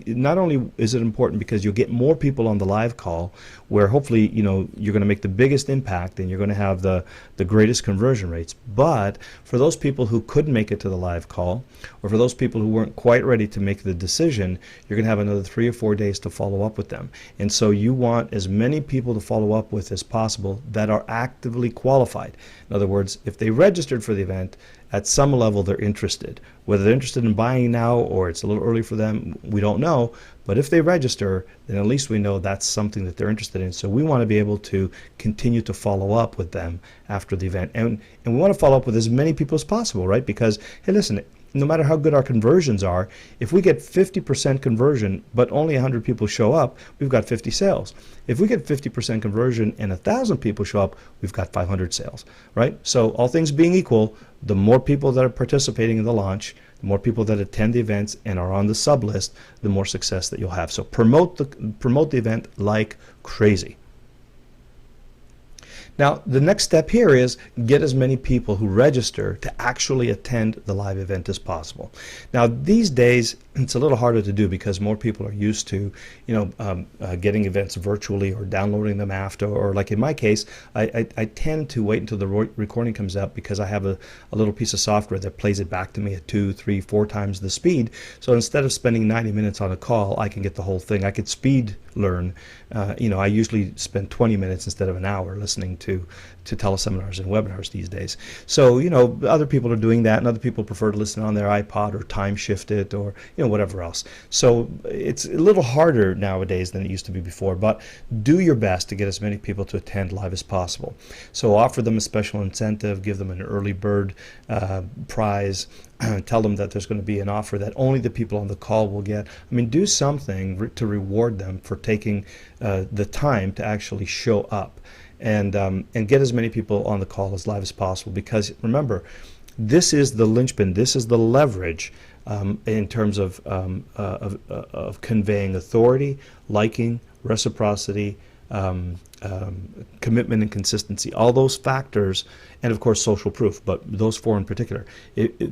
Speaker 1: not only is it important because you'll get more people on the live call, where hopefully you're going to make the biggest impact and you're going to have the greatest conversion rates. But for those people who couldn't make it to the live call, or for those people who weren't quite ready to make the decision, you're going to have another 3 or 4 days to follow up with them. And so you want as many people to follow up with as possible that are actively qualified. In other words, if they registered for the event, at some level they're interested. Whether they're interested in buying now or it's a little early for them, we don't know. But if they register, then at least we know that's something that they're interested in. So we want to be able to continue to follow up with them after the event. And we want to follow up with as many people as possible, right? Because, hey, listen, no matter how good our conversions are, if we get 50% conversion but only 100 people show up, we've got 50 sales. If we get 50% conversion and 1,000 people show up, we've got 500 sales, right? So all things being equal, the more people that are participating in the launch, the more people that attend the events and are on the sub list, the more success that you'll have. So promote the event like crazy. Now, the next step here is get as many people who register to actually attend the live event as possible. Now, these days, it's a little harder to do because more people are used to, getting events virtually or downloading them after, or like in my case, I tend to wait until the recording comes up because I have a little piece of software that plays it back to me at 2, 3, 4 times the speed. So instead of spending 90 minutes on a call, I can get the whole thing. I could speed learn. I usually spend 20 minutes instead of an hour listening to teleseminars and webinars these days. So, other people are doing that, and other people prefer to listen on their iPod or time shift it or, whatever else. So it's a little harder nowadays than it used to be before, but do your best to get as many people to attend live as possible. So offer them a special incentive, give them an early bird prize, tell them that there's going to be an offer that only the people on the call will get. I mean, do something to reward them for taking the time to actually show up. And get as many people on the call as live as possible, because remember, this is the linchpin, this is the leverage in terms of conveying authority, liking, reciprocity, commitment and consistency, all those factors, and of course social proof, but those four in particular.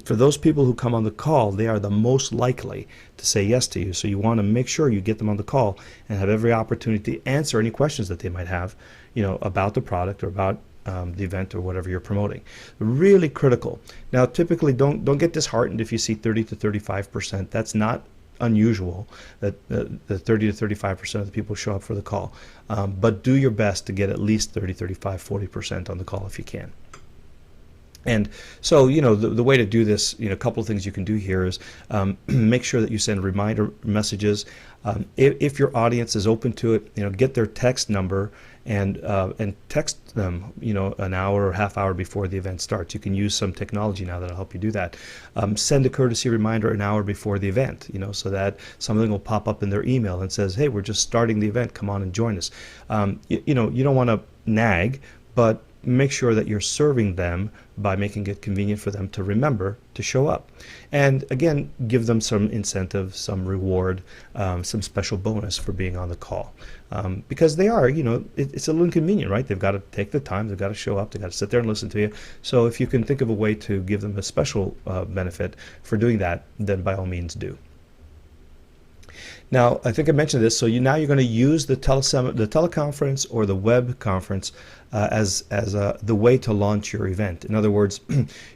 Speaker 1: For those people who come on the call, they are the most likely to say yes to you. So you want to make sure you get them on the call and have every opportunity to answer any questions that they might have, about the product or about the event or whatever you're promoting. Really critical. Now, typically, don't get disheartened if you see 30 to 35%. That's not unusual that the 30 to 35% of the people show up for the call. But do your best to get at least 30, 35, 40% on the call if you can. And so, the way to do this, a couple of things you can do here is make sure that you send reminder messages. If your audience is open to it, get their text number and text them, an hour or half hour before the event starts. You can use some technology now that'll help you do that. Send a courtesy reminder an hour before the event, so that something will pop up in their email and says, hey, we're just starting the event. Come on and join us. You don't want to nag, but make sure that you're serving them by making it convenient for them to remember to show up. And again, give them some incentive, some reward, some special bonus for being on the call. Because they are, it's a little inconvenient, right? They've got to take the time, they've got to show up, they've got to sit there and listen to you. So if you can think of a way to give them a special benefit for doing that, then by all means do. Now, I think I mentioned this, so now you're going to use the teleconference or the web conference as the way to launch your event. In other words,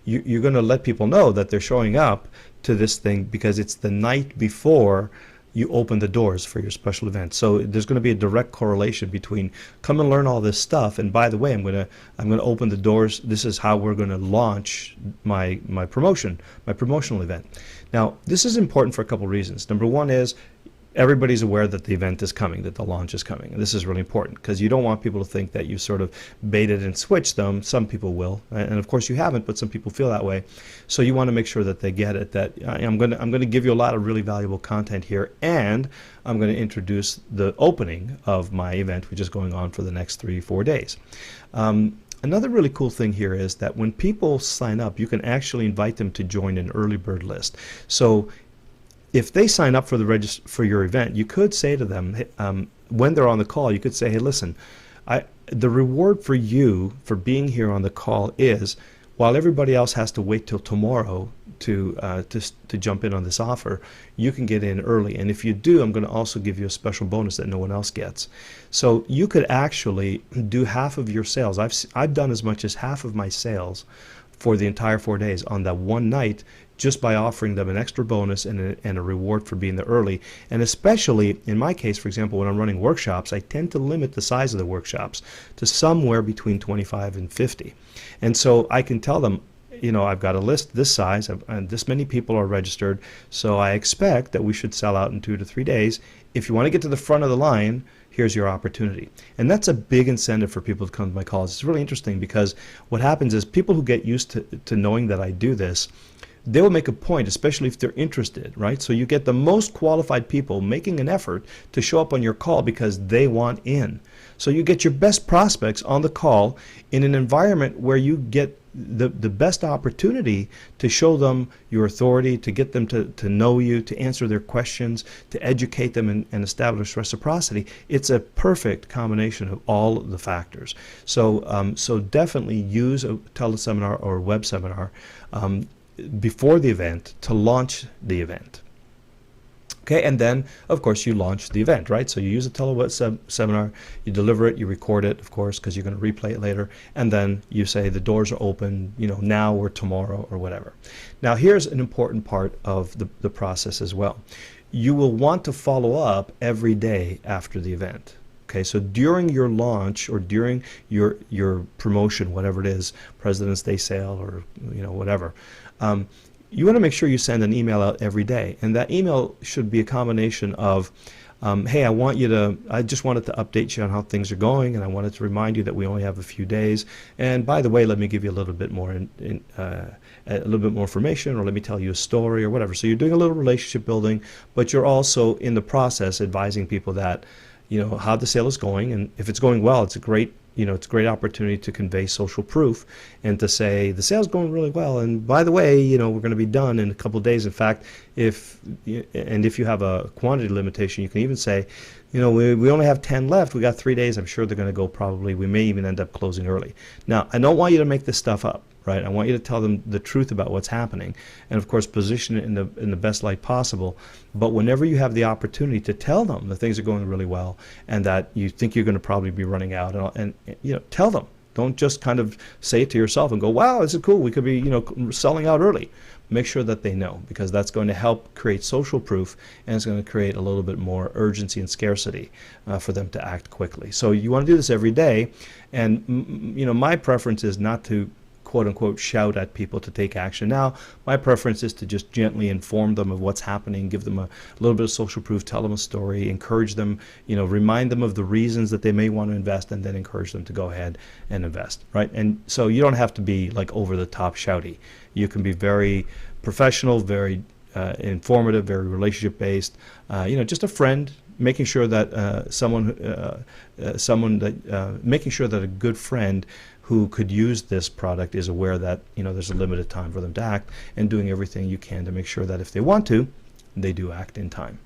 Speaker 1: you're going to let people know that they're showing up to this thing because it's the night before you open the doors for your special event. So there's going to be a direct correlation between come and learn all this stuff, and by the way, I'm going to open the doors. This is how we're going to launch my promotional event. Now, this is important for a couple reasons. Number one is everybody's aware that the event is coming, that the launch is coming. And this is really important because you don't want people to think that you sort of baited and switched them. Some people will, and of course you haven't, but some people feel that way. So you want to make sure that they get it, that I'm going to give you a lot of really valuable content here, and I'm going to introduce the opening of my event, which is going on for the next 3-4 days. Another really cool thing here is that when people sign up, you can actually invite them to join an early bird list. So if they sign up for your event, you could say to them, when they're on the call, you could say, hey, listen, the reward for you for being here on the call is, while everybody else has to wait till tomorrow to jump in on this offer, you can get in early. And if you do, I'm going to also give you a special bonus that no one else gets. So you could actually do half of your sales. I've done as much as half of my sales for the entire 4 days on that one night, just by offering them an extra bonus and a reward for being there early. And especially in my case, for example, when I'm running workshops, I tend to limit the size of the workshops to somewhere between 25 and 50. And so I can tell them, I've got a list this size, and this many people are registered, so I expect that we should sell out in 2 to 3 days. If you want to get to the front of the line, here's your opportunity. And that's a big incentive for people to come to my calls. It's really interesting because what happens is people who get used to knowing that I do this, they will make a point, especially if they're interested, right? So you get the most qualified people making an effort to show up on your call because they want in. So you get your best prospects on the call in an environment where you get the best opportunity to show them your authority, to get them to know you, to answer their questions, to educate them and establish reciprocity. It's a perfect combination of all of the factors. So so definitely use a teleseminar or a web seminar before the event to launch the event. Okay, and then of course you launch the event, right? So you use a seminar, you deliver it, you record it, of course, because you're going to replay it later, and then you say the doors are open, now or tomorrow or whatever. Now here's an important part of the process as well. You will want to follow up every day after the event. Okay, so during your launch or during your promotion, whatever it is, President's Day sale or whatever, you want to make sure you send an email out every day, and that email should be a combination of, hey, I just wanted to update you on how things are going, and I wanted to remind you that we only have a few days, and by the way, let me give you a little bit more information, or let me tell you a story or whatever. So you're doing a little relationship building, but you're also in the process advising people that how the sale is going, and if it's going well, it's a great it's a great opportunity to convey social proof and to say the sale's going really well. And by the way, we're going to be done in a couple of days. In fact, if you have a quantity limitation, you can even say, we only have 10 left. We got 3 days. I'm sure they're going to go probably. We may even end up closing early. Now, I don't want you to make this stuff up, right? I want you to tell them the truth about what's happening, and of course, position it in the best light possible. But whenever you have the opportunity to tell them that things are going really well and that you think you're going to probably be running out, and tell them. Don't just kind of say it to yourself and go, wow, this is cool. We could be, selling out early. Make sure that they know, because that's going to help create social proof, and it's going to create a little bit more urgency and scarcity for them to act quickly. So you want to do this every day. And, my preference is not to quote unquote shout at people to take action. Now, my preference is to just gently inform them of what's happening, give them a little bit of social proof, tell them a story, encourage them, remind them of the reasons that they may want to invest, and then encourage them to go ahead and invest, right? And so you don't have to be like over the top shouty. You can be very professional, very informative, very relationship based, just a friend, making sure that making sure that a good friend who could use this product is aware that there's a limited time for them to act, and doing everything you can to make sure that if they want to, they do act in time.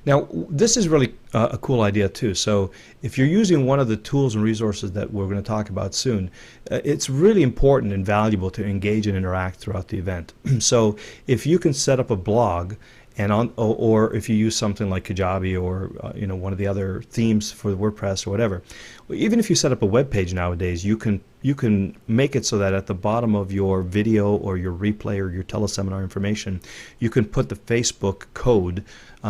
Speaker 1: Now, this is really a cool idea too. So if you're using one of the tools and resources that we're going to talk about soon, it's really important and valuable to engage and interact throughout the event. So if you can set up a blog, or if you use something like Kajabi or one of the other themes for WordPress or whatever, even if you set up a web page nowadays, you can make it so that at the bottom of your video or your replay or your teleseminar information, you can put the Facebook code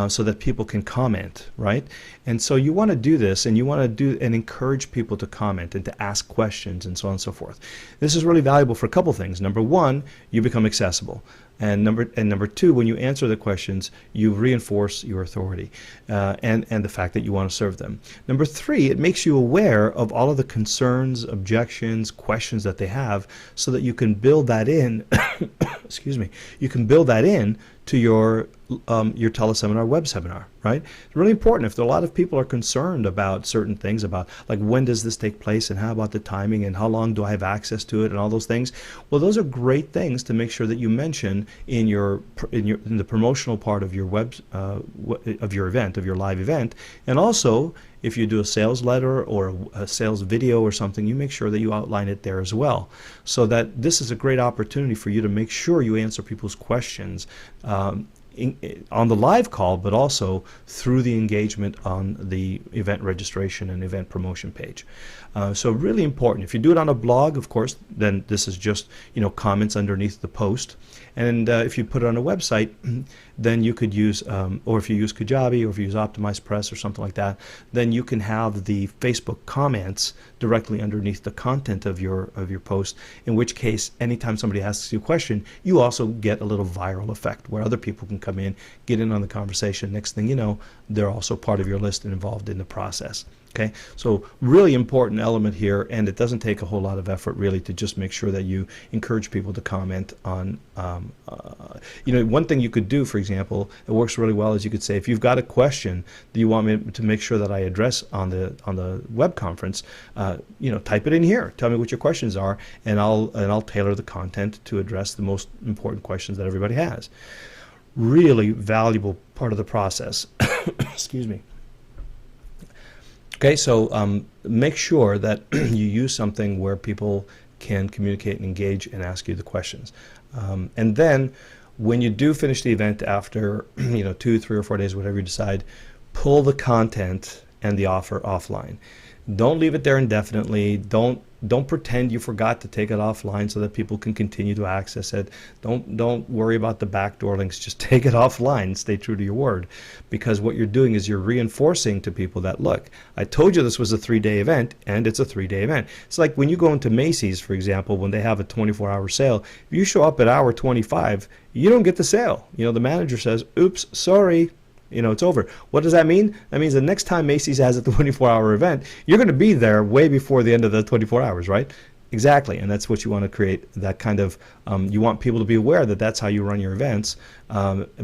Speaker 1: so that people can comment, right? And so you want to do this, and you want to do and encourage people to comment and to ask questions and so on and so forth. This is really valuable for a couple things. Number one, you become accessible. And number two, when you answer the questions, you reinforce your authority and the fact that you want to serve them. Number three, it makes you aware of all of the concerns, objections, questions that they have, so that you can build that in. Excuse me. You can build that in to your teleseminar, web seminar, right? It's really important. If a lot of people are concerned about certain things, about like when does this take place, and how about the timing, and how long do I have access to it, and all those things, well, those are great things to make sure that you mention in the promotional part of your of your event, of your live event. And also, if you do a sales letter or a sales video or something, you make sure that you outline it there as well, so that this is a great opportunity for you to make sure you answer people's questions on the live call, but also through the engagement on the event registration and event promotion page. So really important. If you do it on a blog, of course, then this is just comments underneath the post. And if you put it on a website, then you could use, or if you use Kajabi, or if you use OptimizePress or something like that, then you can have the Facebook comments directly underneath the content of your post. In which case, anytime somebody asks you a question, you also get a little viral effect where other people can come in, get in on the conversation. Next thing you know, they're also part of your list and involved in the process. Okay, so really important element here, and it doesn't take a whole lot of effort really to just make sure that you encourage people to comment on. One thing you could do, for example, it works really well, is you could say, if you've got a question that you want me to make sure that I address on the web conference, type it in here. Tell me what your questions are, and I'll tailor the content to address the most important questions that everybody has. Really valuable part of the process. Excuse me. Okay, so make sure that you use something where people can communicate and engage and ask you the questions. And then when you do finish the event after 2, 3, or 4 days, whatever you decide, pull the content and the offer offline. Don't leave it there indefinitely. Don't pretend you forgot to take it offline so that people can continue to access it. Don't worry about the backdoor links. Just take it offline and stay true to your word, because what you're doing is you're reinforcing to people that, look, I told you this was a 3-day event, and it's a 3-day event. It's like when you go into Macy's, for example, when they have a 24-hour sale. If you show up at hour 25, you don't get the sale. The manager says, oops, sorry. It's over. What does that mean? That means the next time Macy's has a 24-hour event, you're going to be there way before the end of the 24 hours, right? Exactly, and that's what you want to create, that kind of, you want people to be aware that that's how you run your events,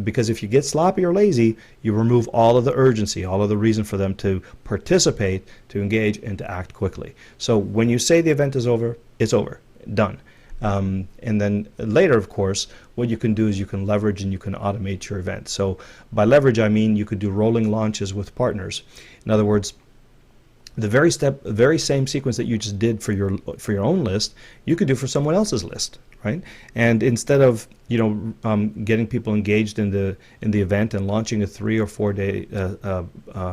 Speaker 1: because if you get sloppy or lazy, you remove all of the urgency, all of the reason for them to participate, to engage, and to act quickly. So when you say the event is over, it's over, done. And then later, of course, what you can do is you can leverage and you can automate your event. So by leverage, I mean you could do rolling launches with partners. In other words, the very same sequence that you just did for your own list, you could do for someone else's list, right? And instead of getting people engaged in the event and launching a 3 or 4 day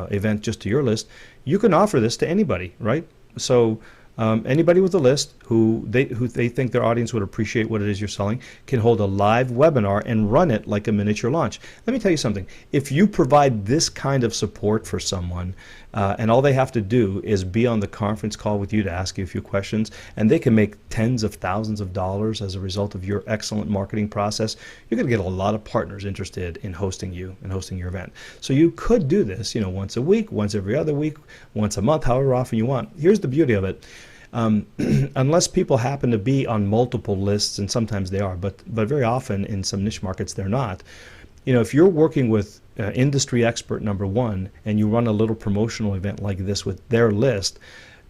Speaker 1: event just to your list, you can offer this to anybody, right? So anybody with a list who they think their audience would appreciate what it is you're selling can hold a live webinar and run it like a miniature launch. Let me tell you something. If you provide this kind of support for someone, and all they have to do is be on the conference call with you to ask you a few questions, and they can make tens of thousands of dollars as a result of your excellent marketing process, you're going to get a lot of partners interested in hosting you and hosting your event. So you could do this, once a week, once every other week, once a month, however often you want. Here's the beauty of it. Unless people happen to be on multiple lists, and sometimes they are, but very often in some niche markets they're not. If you're working with industry expert number one and you run a little promotional event like this with their list,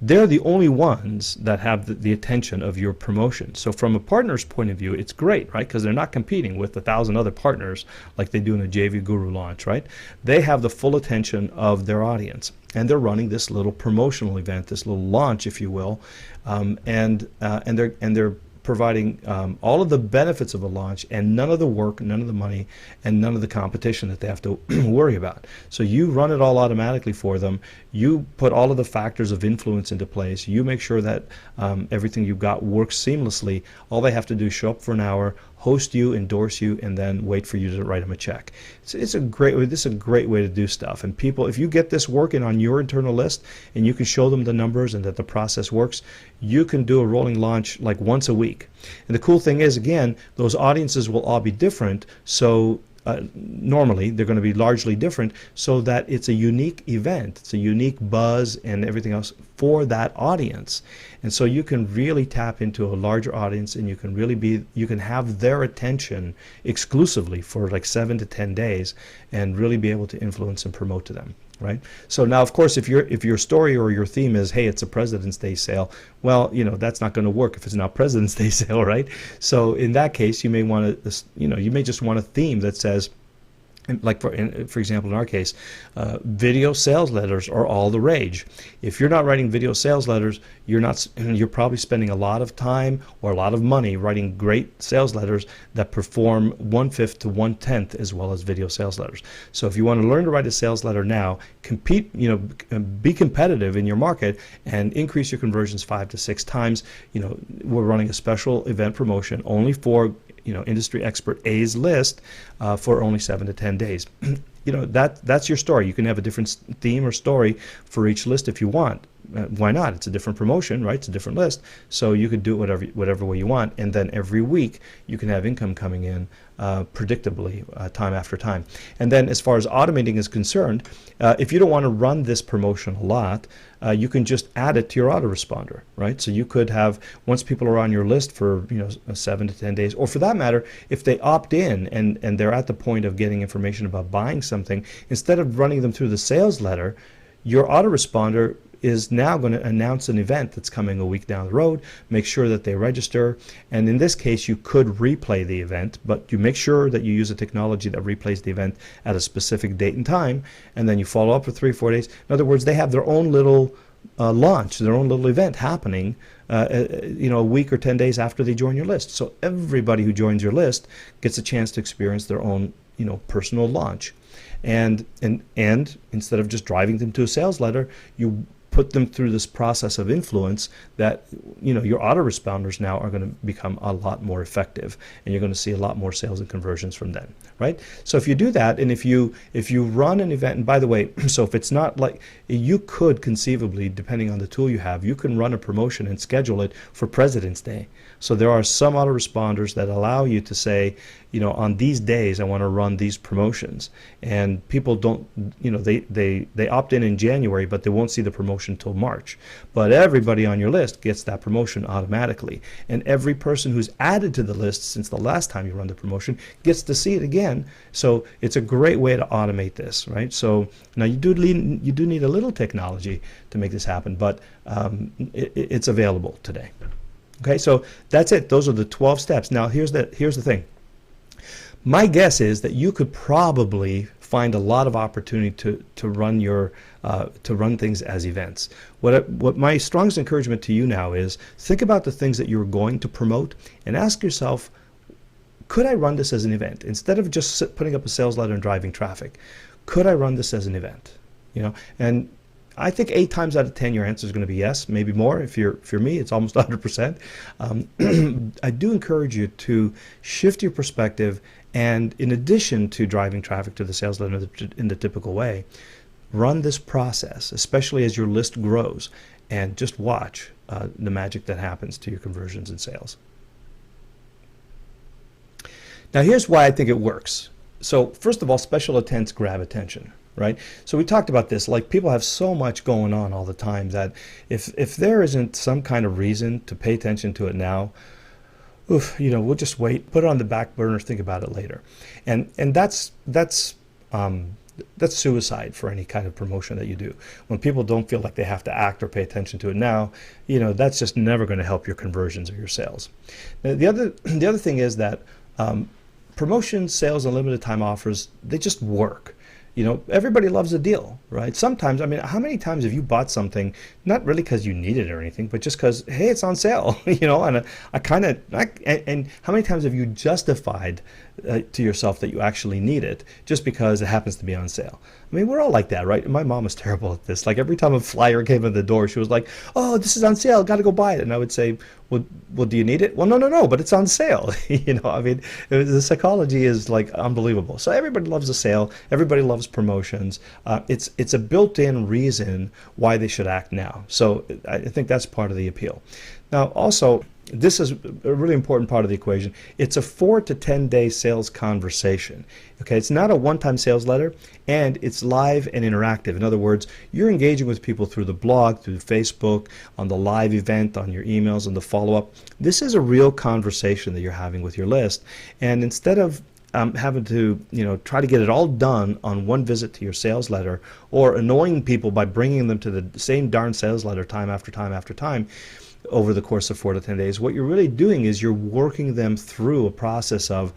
Speaker 1: they're the only ones that have the attention of your promotion. So from a partner's point of view, it's great, right? Because they're not competing with 1,000 other partners like they do in a JV Guru launch, right? They have the full attention of their audience, and they're running this little promotional event, this little launch, if you will, and they're providing all of the benefits of a launch and none of the work, none of the money, and none of the competition that they have to worry about. So you run it all automatically for them. You put all of the factors of influence into place. You make sure that everything you've got works seamlessly. All they have to do is show up for an hour, host you, endorse you, and then wait for you to write them a check. This is a great way to do stuff. And people, if you get this working on your internal list and you can show them the numbers and that the process works, you can do a rolling launch like once a week. And the cool thing is, again, those audiences will all be different. So normally they're going to be largely different, so that it's a unique event, it's a unique buzz and everything else for that audience. And so you can really tap into a larger audience, and you can have their attention exclusively for like 7 to 10 days and really be able to influence and promote to them. Right. So now, of course, if your story or your theme is, hey, it's a President's Day sale, well, that's not going to work if it's not President's Day sale, right? So in that case, you may want to, you may just want a theme that says, like for example, in our case, video sales letters are all the rage. If you're not writing video sales letters, you're probably spending a lot of time or a lot of money writing great sales letters that perform 1/5 to 1/10 as well as video sales letters. So if you want to learn to write a sales letter now, compete, be competitive in your market and increase your conversions 5 to 6 times. We're running a special event promotion only for industry expert A's list for only 7 to 10 days. That's your story. You can have a different theme or story for each list if you want. Why not? It's a different promotion, right? It's a different list. So you could do it whatever way you want. And then every week you can have income coming in predictably time after time. And then as far as automating is concerned, if you don't want to run this promotion a lot, you can just add it to your autoresponder, right? So you could have, once people are on your list for 7 to 10 days, or for that matter, if they opt in and they're at the point of getting information about buying something, instead of running them through the sales letter, your autoresponder is now going to announce an event that's coming a week down the road, make sure that they register, and in this case you could replay the event, but you make sure that you use a technology that replays the event at a specific date and time, and then you follow up for 3 or 4 days. In other words, they have their own little launch, their own little event happening a week or 10 days after they join your list. So everybody who joins your list gets a chance to experience their own personal launch. And instead of just driving them to a sales letter, you put them through this process of influence that your autoresponders now are going to become a lot more effective, and you're going to see a lot more sales and conversions from them, right? So if you do that, and if you run an event, and by the way, so if it's not like, you could conceivably, depending on the tool you have, you can run a promotion and schedule it for President's Day. So there are some autoresponders that allow you to say, on these days I want to run these promotions, and people don't, they opt in January, but they won't see the promotion promotion till March. But everybody on your list gets that promotion automatically. And every person who's added to the list since the last time you run the promotion gets to see it again. So it's a great way to automate this, right? So now you do need a little technology to make this happen, but it's available today. Okay, so that's it. Those are the 12 steps. Now here's the thing. My guess is that you could probably find a lot of opportunity to run things as events. What my strongest encouragement to you now is, think about the things that you're going to promote and ask yourself, could I run this as an event instead of just putting up a sales letter and driving traffic? Could I run this as an event? And I think 8 times out of 10 your answer is going to be yes, maybe more. If you're me, it's almost 100%. I do encourage you to shift your perspective, and in addition to driving traffic to the sales letter in the typical way, run this process, especially as your list grows, and just watch the magic that happens to your conversions and sales. Now here's why I think it works. So first of all, special attempts grab attention. Right? So we talked about this, like people have so much going on all the time that if there isn't some kind of reason to pay attention to it now, we'll just wait, put it on the back burner, think about it later. And that's suicide for any kind of promotion that you do. When people don't feel like they have to act or pay attention to it now, that's just never going to help your conversions or your sales. Now, the other thing is that promotions, sales, and limited time offers, they just work. Everybody loves a deal, right? Sometimes, how many times have you bought something, not really because you need it or anything, but just because, hey, it's on sale, and and how many times have you justified to yourself that you actually need it just because it happens to be on sale? We're all like that, right? My mom was terrible at this. Like every time a flyer came in the door, she was like, oh, this is on sale, got to go buy it. And I would say, well, do you need it? Well, no, but it's on sale. The psychology is like unbelievable. So everybody loves a sale. Everybody loves promotions. It's a built-in reason why they should act now. So I think that's part of the appeal. Now, also, this is a really important part of the equation. It's a 4 to 10 day sales conversation. Okay, it's not a one-time sales letter, and it's live and interactive. In other words, you're engaging with people through the blog, through Facebook, on the live event, on your emails, and the follow-up. This is a real conversation that you're having with your list, and instead of having to try to get it all done on one visit to your sales letter, or annoying people by bringing them to the same darn sales letter time after time after time, over the course of 4 to 10 days, what you're really doing is you're working them through a process of,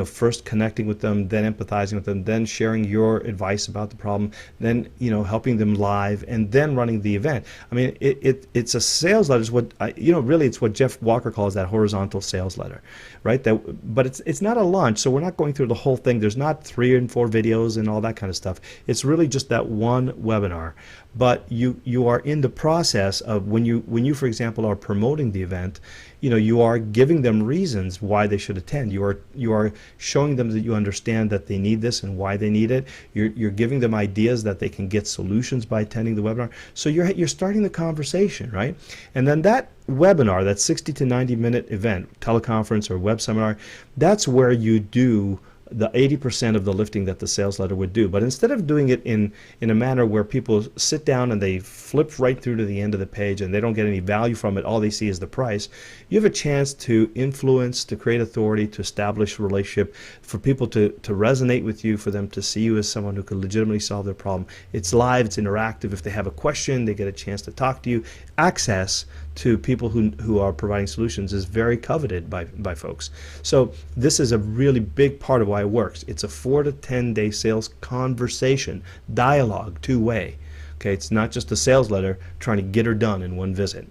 Speaker 1: first connecting with them, then empathizing with them, then sharing your advice about the problem, then, helping them live, and then running the event. It's a sales letter. Is what really, it's what Jeff Walker calls that horizontal sales letter, right? But it's not a launch, so we're not going through the whole thing. There's not 3 and 4 videos and all that kind of stuff. It's really just that one webinar. But you are in the process of when you for example are promoting the event, you are giving them reasons why they should attend. You are showing them that you understand that they need this and why they need it. You're giving them ideas that they can get solutions by attending the webinar. So you're starting the conversation, right? And then that webinar, that 60 to 90 minute event, teleconference or web seminar, that's where you do the 80% of the lifting that the sales letter would do. But instead of doing it in a manner where people sit down and they flip right through to the end of the page and they don't get any value from it, all they see is the price, you have a chance to influence, to create authority, to establish a relationship, for people to resonate with you, for them to see you as someone who can legitimately solve their problem. It's live, it's interactive. If they have a question, they get a chance to talk to you. Access to people who are providing solutions is very coveted by folks. So this is a really big part of why it works. It's a 4 to 10 day sales conversation, dialogue, two-way. Okay, it's not just a sales letter trying to get her done in one visit.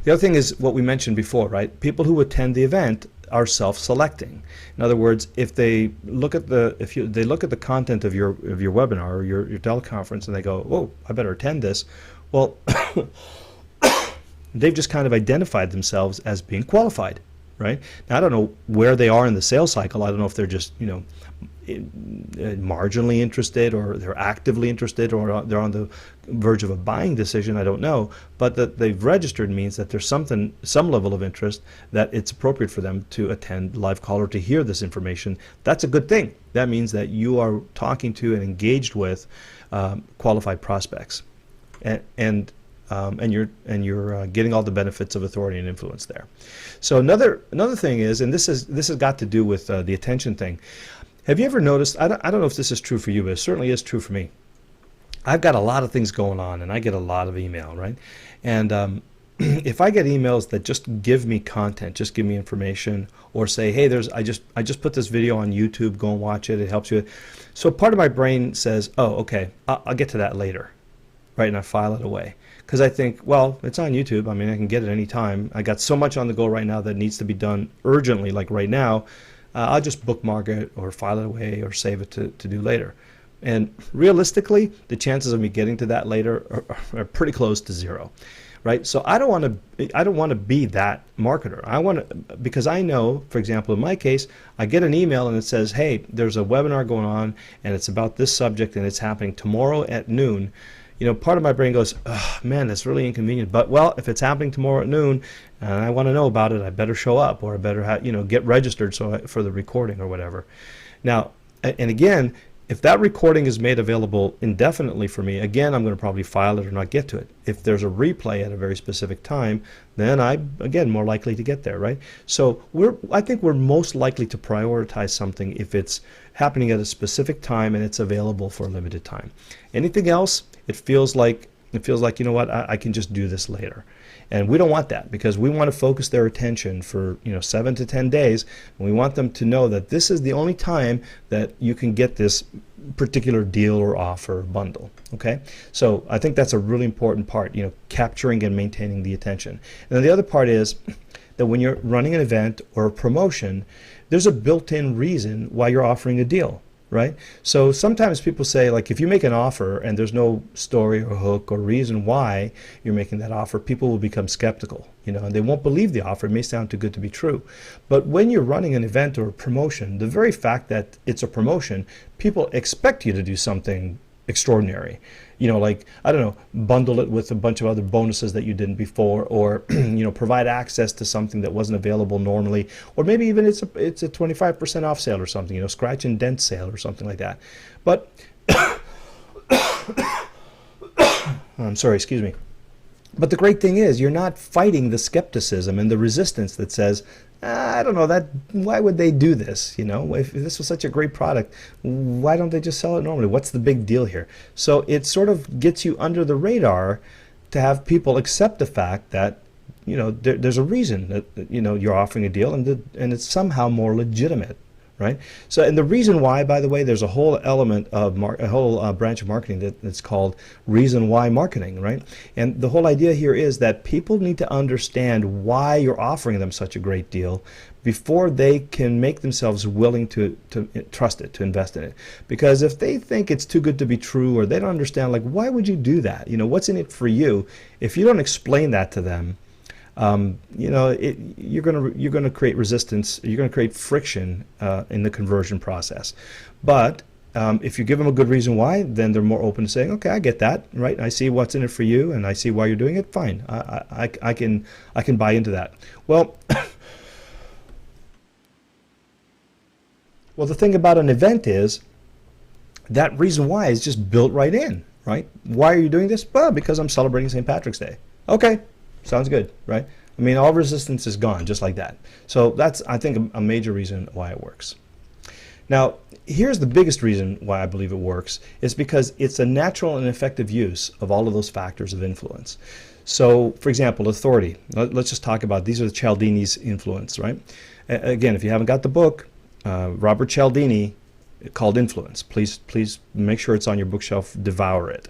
Speaker 1: The other thing is what we mentioned before, right? People who attend the event are self-selecting. In other words, if they look at the content of your webinar or your teleconference and they go, "Oh, I better attend this," well, they've just kind of identified themselves as being qualified, right? Now, I don't know where they are in the sales cycle. I don't know if they're just, marginally interested, or they're actively interested, or they're on the verge of a buying decision. I don't know. But that they've registered means that there's some level of interest, that it's appropriate for them to attend live call or to hear this information. That's a good thing. That means that you are talking to and engaged with qualified prospects. and you're getting all the benefits of authority and influence there. So another thing is, and this has got to do with the attention thing. Have you ever noticed? I don't know if this is true for you, but it certainly is true for me. I've got a lot of things going on, and I get a lot of email, right? And if I get emails that just give me content, just give me information, or say, hey, I just put this video on YouTube, go and watch it, it helps you. So part of my brain says, oh, okay, I'll get to that later, right? And I file it away. Because I think, well, it's on YouTube. I mean, I can get it any time. I got so much on the go right now that needs to be done urgently, like right now. I'll just bookmark it or file it away or save it to do later. And realistically, the chances of me getting to that later are pretty close to zero, right? So I don't want to be that marketer. Because I know, for example, in my case, I get an email and it says, hey, there's a webinar going on and it's about this subject and it's happening tomorrow at noon. You know, part of my brain goes, oh, man, that's really inconvenient. But, well, if it's happening tomorrow at noon and I want to know about it, I better show up, or I better get registered for the recording or whatever. Now, and again, if that recording is made available indefinitely for me, again, I'm going to probably file it or not get to it. If there's a replay at a very specific time, then I'm, again, more likely to get there, right? So I think we're most likely to prioritize something if it's happening at a specific time and it's available for a limited time. Anything else, it feels like, you know what, I can just do this later. And we don't want that, because we want to focus their attention for 7 to 10 days, and we want them to know that this is the only time that you can get this particular deal or offer or bundle. Okay, so I think that's a really important part, capturing and maintaining the attention. And then the other part is that when you're running an event or a promotion, there's a built-in reason why you're offering a deal. Right? So sometimes people say, like, if you make an offer and there's no story or hook or reason why you're making that offer, people will become skeptical, and they won't believe the offer. It may sound too good to be true. But when you're running an event or a promotion, the very fact that it's a promotion, people expect you to do something extraordinary. Like, I don't know, bundle it with a bunch of other bonuses that you didn't before, or provide access to something that wasn't available normally, or maybe even it's a 25% off sale or something, scratch and dent sale or something like that. But I'm sorry, excuse me. But the great thing is, you're not fighting the skepticism and the resistance that says, I don't know, why would they do this? If this was such a great product, why don't they just sell it normally? What's the big deal here? So it sort of gets you under the radar to have people accept the fact that, there's a reason that, you're offering a deal, and it's somehow more legitimate. Right? So, and the reason why, by the way, there's a whole element of a whole branch of marketing that's called reason why marketing, right? And the whole idea here is that people need to understand why you're offering them such a great deal before they can make themselves willing to trust it, to invest in it. Because if they think it's too good to be true, or they don't understand, like, why would you do that? What's in it for you? If you don't explain that to them, you're going to create resistance. You're going to create friction in the conversion process. But if you give them a good reason why, then they're more open to saying, okay, I get that, right? I see what's in it for you, and I see why you're doing it. Fine, I can buy into that. Well, the thing about an event is that reason why is just built right in, right? Why are you doing this? Well, because I'm celebrating St. Patrick's Day. Okay. Sounds good, right? I mean, all resistance is gone just like that. So that's, I think, a major reason why it works. Now, here's the biggest reason why I believe it works, is because it's a natural and effective use of all of those factors of influence. So, for example, authority. Let's just talk about, these are the Cialdini's influence, right? Again, if you haven't got the book, Robert Cialdini, called Influence. Please make sure it's on your bookshelf, devour it.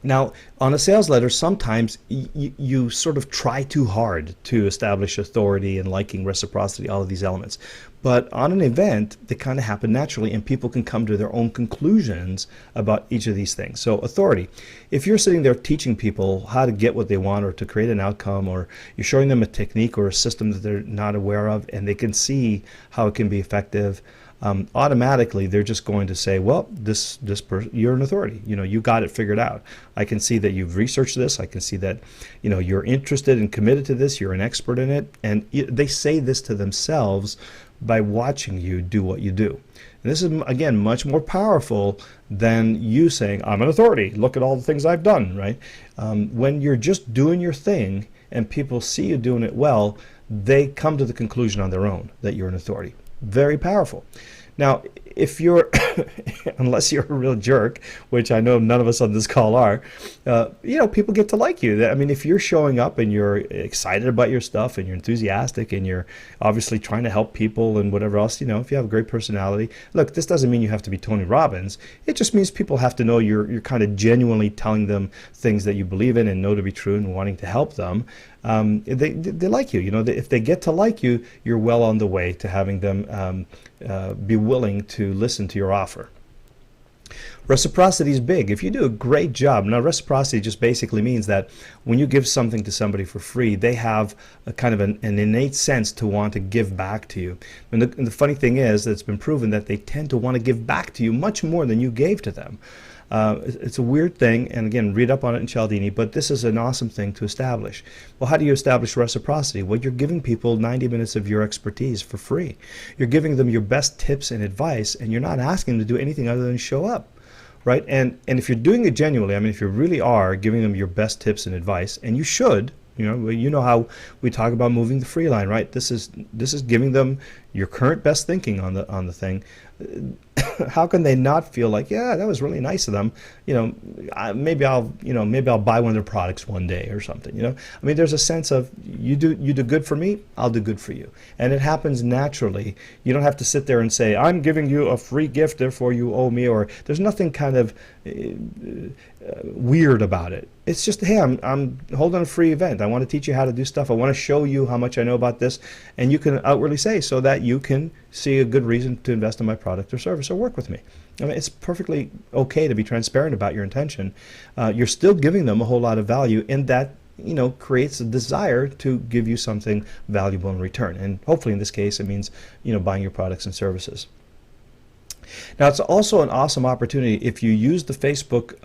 Speaker 1: Now, on a sales letter, sometimes you sort of try too hard to establish authority and liking, reciprocity, all of these elements. But on an event, they kind of happen naturally, and people can come to their own conclusions about each of these things. So authority. If you're sitting there teaching people how to get what they want, or to create an outcome, or you're showing them a technique or a system that they're not aware of, and they can see how it can be effective, automatically they're just going to say, well, you're an authority. You got it figured out. I can see that you've researched this. I can see that you're interested and committed to this. You're an expert in it. And they say this to themselves by watching you do what you do. And this is, again, much more powerful than you saying, I'm an authority, look at all the things I've done, right? When you're just doing your thing and people see you doing it well, they come to the conclusion on their own that you're an authority. Very powerful. Now, if you're, unless you're a real jerk, which I know none of us on this call are, people get to like you. I mean, if you're showing up and you're excited about your stuff and you're enthusiastic and you're obviously trying to help people and whatever else, if you have a great personality, look, this doesn't mean you have to be Tony Robbins. It just means people have to know you're kind of genuinely telling them things that you believe in and know to be true and wanting to help them. They like you. If they get to like you, you're well on the way to having them be willing to listen to your offer. Reciprocity is big. If you do a great job, now reciprocity just basically means that when you give something to somebody for free, they have a kind of an innate sense to want to give back to you. And the funny thing is that it's been proven that they tend to want to give back to you much more than you gave to them. It's a weird thing, and again, read up on it in Cialdini, but this is an awesome thing to establish. Well, how do you establish reciprocity? Well, you're giving people 90 minutes of your expertise for free. You're giving them your best tips and advice, and you're not asking them to do anything other than show up, right? And if you're doing it genuinely, I mean, if you really are giving them your best tips and advice, and you should, you know how we talk about moving the free line, right? This is giving them your current best thinking on the thing. How can they not feel like, yeah, that was really nice of them? Maybe I'll buy one of their products one day or something. I mean, there's a sense of you do good for me, I'll do good for you, and it happens naturally. You don't have to sit there and say, I'm giving you a free gift, therefore you owe me, or there's nothing kind of weird about it. It's just, hey, I'm holding a free event. I want to teach you how to do stuff. I want to show you how much I know about this, and you can outwardly say so that you can see a good reason to invest in my product or service or work with me. I mean, it's perfectly okay to be transparent about your intention. You're still giving them a whole lot of value, and that creates a desire to give you something valuable in return. And hopefully, in this case, it means buying your products and services. Now, it's also an awesome opportunity if you use the Facebook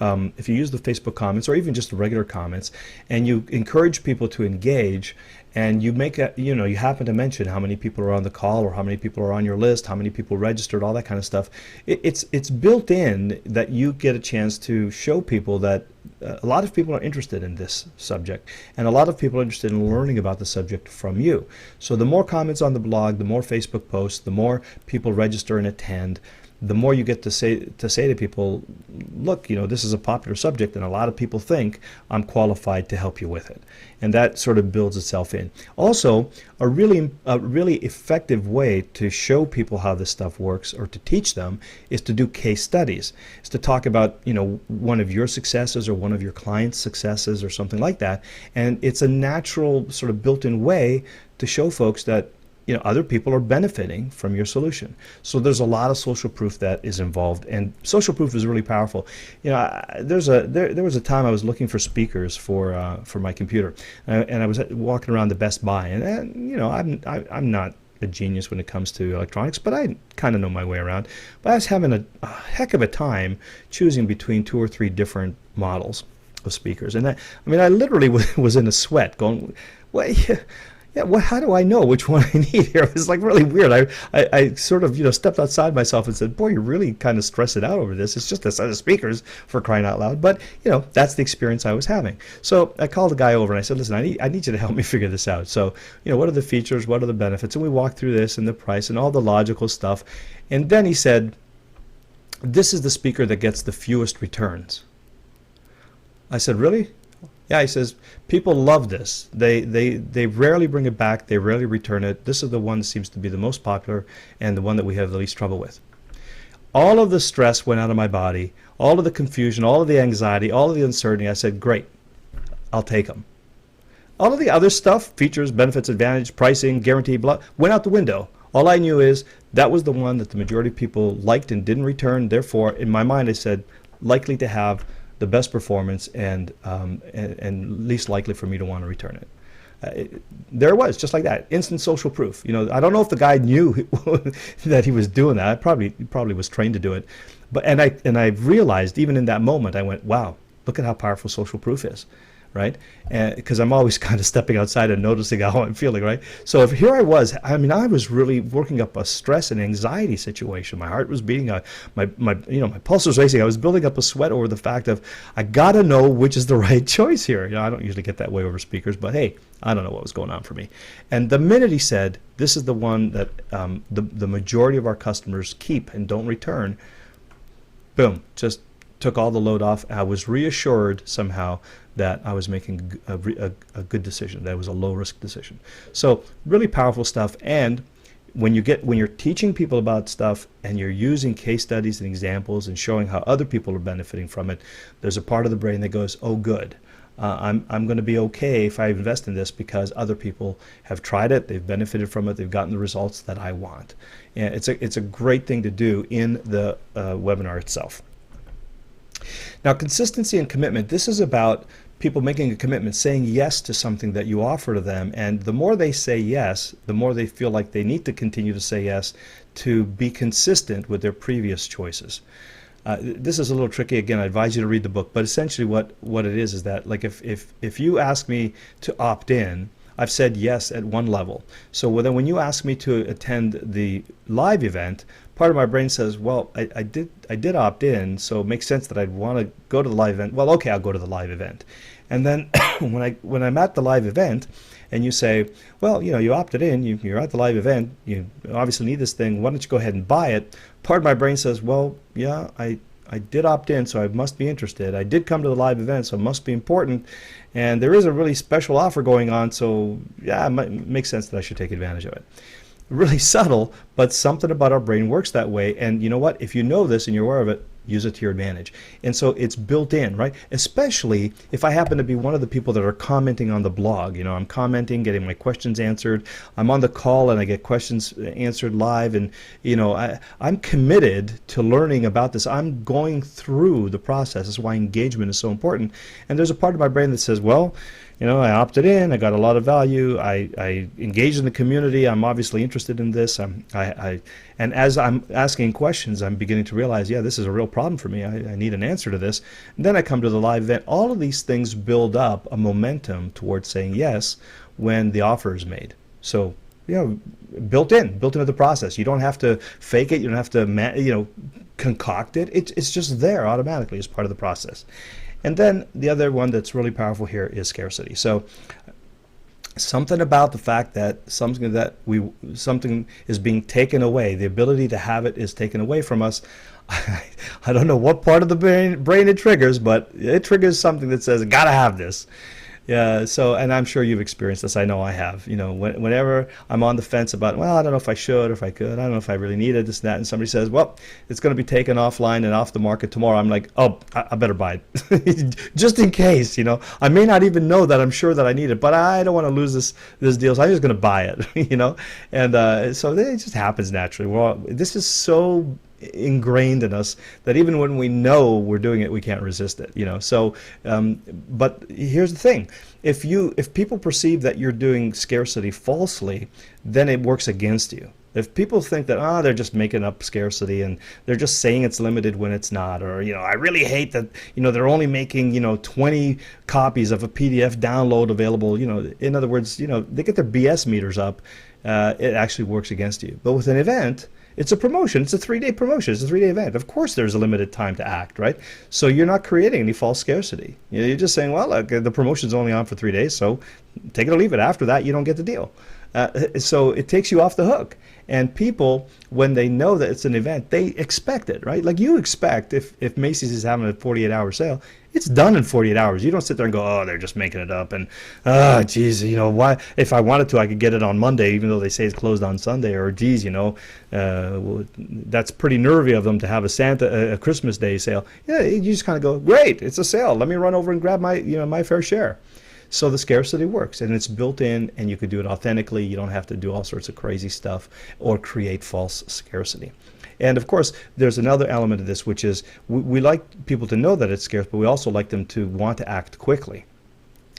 Speaker 1: comments, or even just the regular comments, and you encourage people to engage, and you make you happen to mention how many people are on the call, or how many people are on your list, how many people registered, all that kind of stuff. It's built in that you get a chance to show people that a lot of people are interested in this subject, and a lot of people are interested in learning about the subject from you. So the more comments on the blog, the more Facebook posts, the more people register and attend, the more you get to say to people, look, this is a popular subject, and a lot of people think I'm qualified to help you with it. And that sort of builds itself in. Also, a really effective way to show people how this stuff works, or to teach them, is to do case studies. It's to talk about, one of your successes or one of your clients' successes or something like that. And it's a natural sort of built-in way to show folks that other people are benefiting from your solution. So there's a lot of social proof that is involved, and social proof is really powerful. There was a time I was looking for speakers for my computer, and I was walking around the Best Buy, and I'm not a genius when it comes to electronics, but I kind of know my way around. But I was having a heck of a time choosing between 2 or 3 different models of speakers, and I literally was in a sweat, going, well, yeah, how do I know which one I need here? It was like really weird. I sort of stepped outside myself and said, boy, you're really kind of stressing out over this. It's just a set of speakers, for crying out loud. But that's the experience I was having. So I called the guy over and I said, listen, I need you to help me figure this out. So what are the features? What are the benefits? And we walked through this and the price and all the logical stuff. And then he said, this is the speaker that gets the fewest returns. I said, really? Yeah, he says, people love this. They rarely bring it back. They rarely return it. This is the one that seems to be the most popular and the one that we have the least trouble with. All of the stress went out of my body, all of the confusion, all of the anxiety, all of the uncertainty. I said, great, I'll take them. All of the other stuff, features, benefits, advantage, pricing, guarantee, blah, went out the window. All I knew is that was the one that the majority of people liked and didn't return. Therefore, in my mind, I said, likely to have the best performance and least likely for me to want to return it. There it was, just like that, instant social proof. I don't know if the guy knew that he was doing that. He probably was trained to do it, but I realized even in that moment, I went, wow, look at how powerful social proof is. right? Because I'm always kind of stepping outside and noticing how I'm feeling, right? So if here I was, I mean, I was really working up a stress and anxiety situation. My heart was beating, my pulse was racing. I was building up a sweat over the fact of I got to know which is the right choice here. I don't usually get that way over speakers, but hey, I don't know what was going on for me. And the minute he said, this is the one that the majority of our customers keep and don't return, boom, just took all the load off. I was reassured somehow that I was making a good decision, that it was a low risk decision. So really powerful stuff. And when you're teaching people about stuff and you're using case studies and examples and showing how other people are benefiting from it, there's a part of the brain that goes, oh good, I'm going to be okay if I invest in this because other people have tried it, they've benefited from it, they've gotten the results that I want. And it's a great thing to do in the webinar itself. Now, consistency and commitment, this is about people making a commitment, saying yes to something that you offer to them. And the more they say yes, the more they feel like they need to continue to say yes to be consistent with their previous choices. This is a little tricky. Again, I advise you to read the book. But essentially what it is that, like, if you ask me to opt in, I've said yes at one level. So then when you ask me to attend the live event, part of my brain says, well, I did opt in, so it makes sense that I'd want to go to the live event. Well, okay, I'll go to the live event. And then when I'm at the live event and you say, well, you opted in, you're at the live event, you obviously need this thing, why don't you go ahead and buy it? Part of my brain says, well, yeah, I did opt in, so I must be interested. I did come to the live event, so it must be important. And there is a really special offer going on, so yeah, it makes sense that I should take advantage of it. Really subtle, but something about our brain works that way. And you know what? If you know this and you're aware of it, use it to your advantage. And so it's built in, right? Especially if I happen to be one of the people that are commenting on the blog. I'm commenting, getting my questions answered. I'm on the call and I get questions answered live. And I'm committed to learning about this. I'm going through the process. That's why engagement is so important. And there's a part of my brain that says, well, I opted in, I got a lot of value, I engaged in the community, I'm obviously interested in this, and as I'm asking questions, I'm beginning to realize, yeah, this is a real problem for me, I need an answer to this. And then I come to the live event. All of these things build up a momentum towards saying yes when the offer is made. So, built into the process. You don't have to fake it, you don't have to concoct it, it's just there automatically as part of the process. And then the other one that's really powerful here is scarcity. So something about the fact that something is being taken away, the ability to have it is taken away from us. I don't know what part of the brain it triggers, but it triggers something that says, gotta have this. Yeah, so, and I'm sure you've experienced this. I know I have. Whenever I'm on the fence about, well, I don't know if I should or if I could, I don't know if I really need it, this and that, and somebody says, well, it's going to be taken offline and off the market tomorrow, I'm like, oh, I better buy it. Just in case, I may not even know that I'm sure that I need it, but I don't want to lose this deal, so I'm just going to buy it, and so it just happens naturally. This is so ingrained in us that even when we know we're doing it, we can't resist it. So but here's the thing, if people perceive that you're doing scarcity falsely, then it works against you. If people think that they're just making up scarcity and they're just saying it's limited when it's not, or I really hate that they're only making 20 copies of a PDF download available, in other words, they get their BS meters up, it actually works against you. But with an event, it's a promotion. It's a 3-day promotion. It's a 3-day event. Of course, there's a limited time to act, right? So you're not creating any false scarcity. You're just saying, well, look, the promotion's only on for 3 days, so take it or leave it. After that, you don't get the deal. So it takes you off the hook. And people, when they know that it's an event, they expect it, right? Like you expect if Macy's is having a 48-hour sale, it's done in 48 hours. You don't sit there and go, oh, they're just making it up. And, geez, why? If I wanted to, I could get it on Monday, even though they say it's closed on Sunday. Or, geez, well, that's pretty nervy of them to have a Christmas Day sale. Yeah, you just kind of go, great, it's a sale. Let me run over and grab my fair share. So the scarcity works, and it's built in, and you could do it authentically. You don't have to do all sorts of crazy stuff or create false scarcity. And of course, there's another element of this, which is we like people to know that it's scarce, but we also like them to want to act quickly.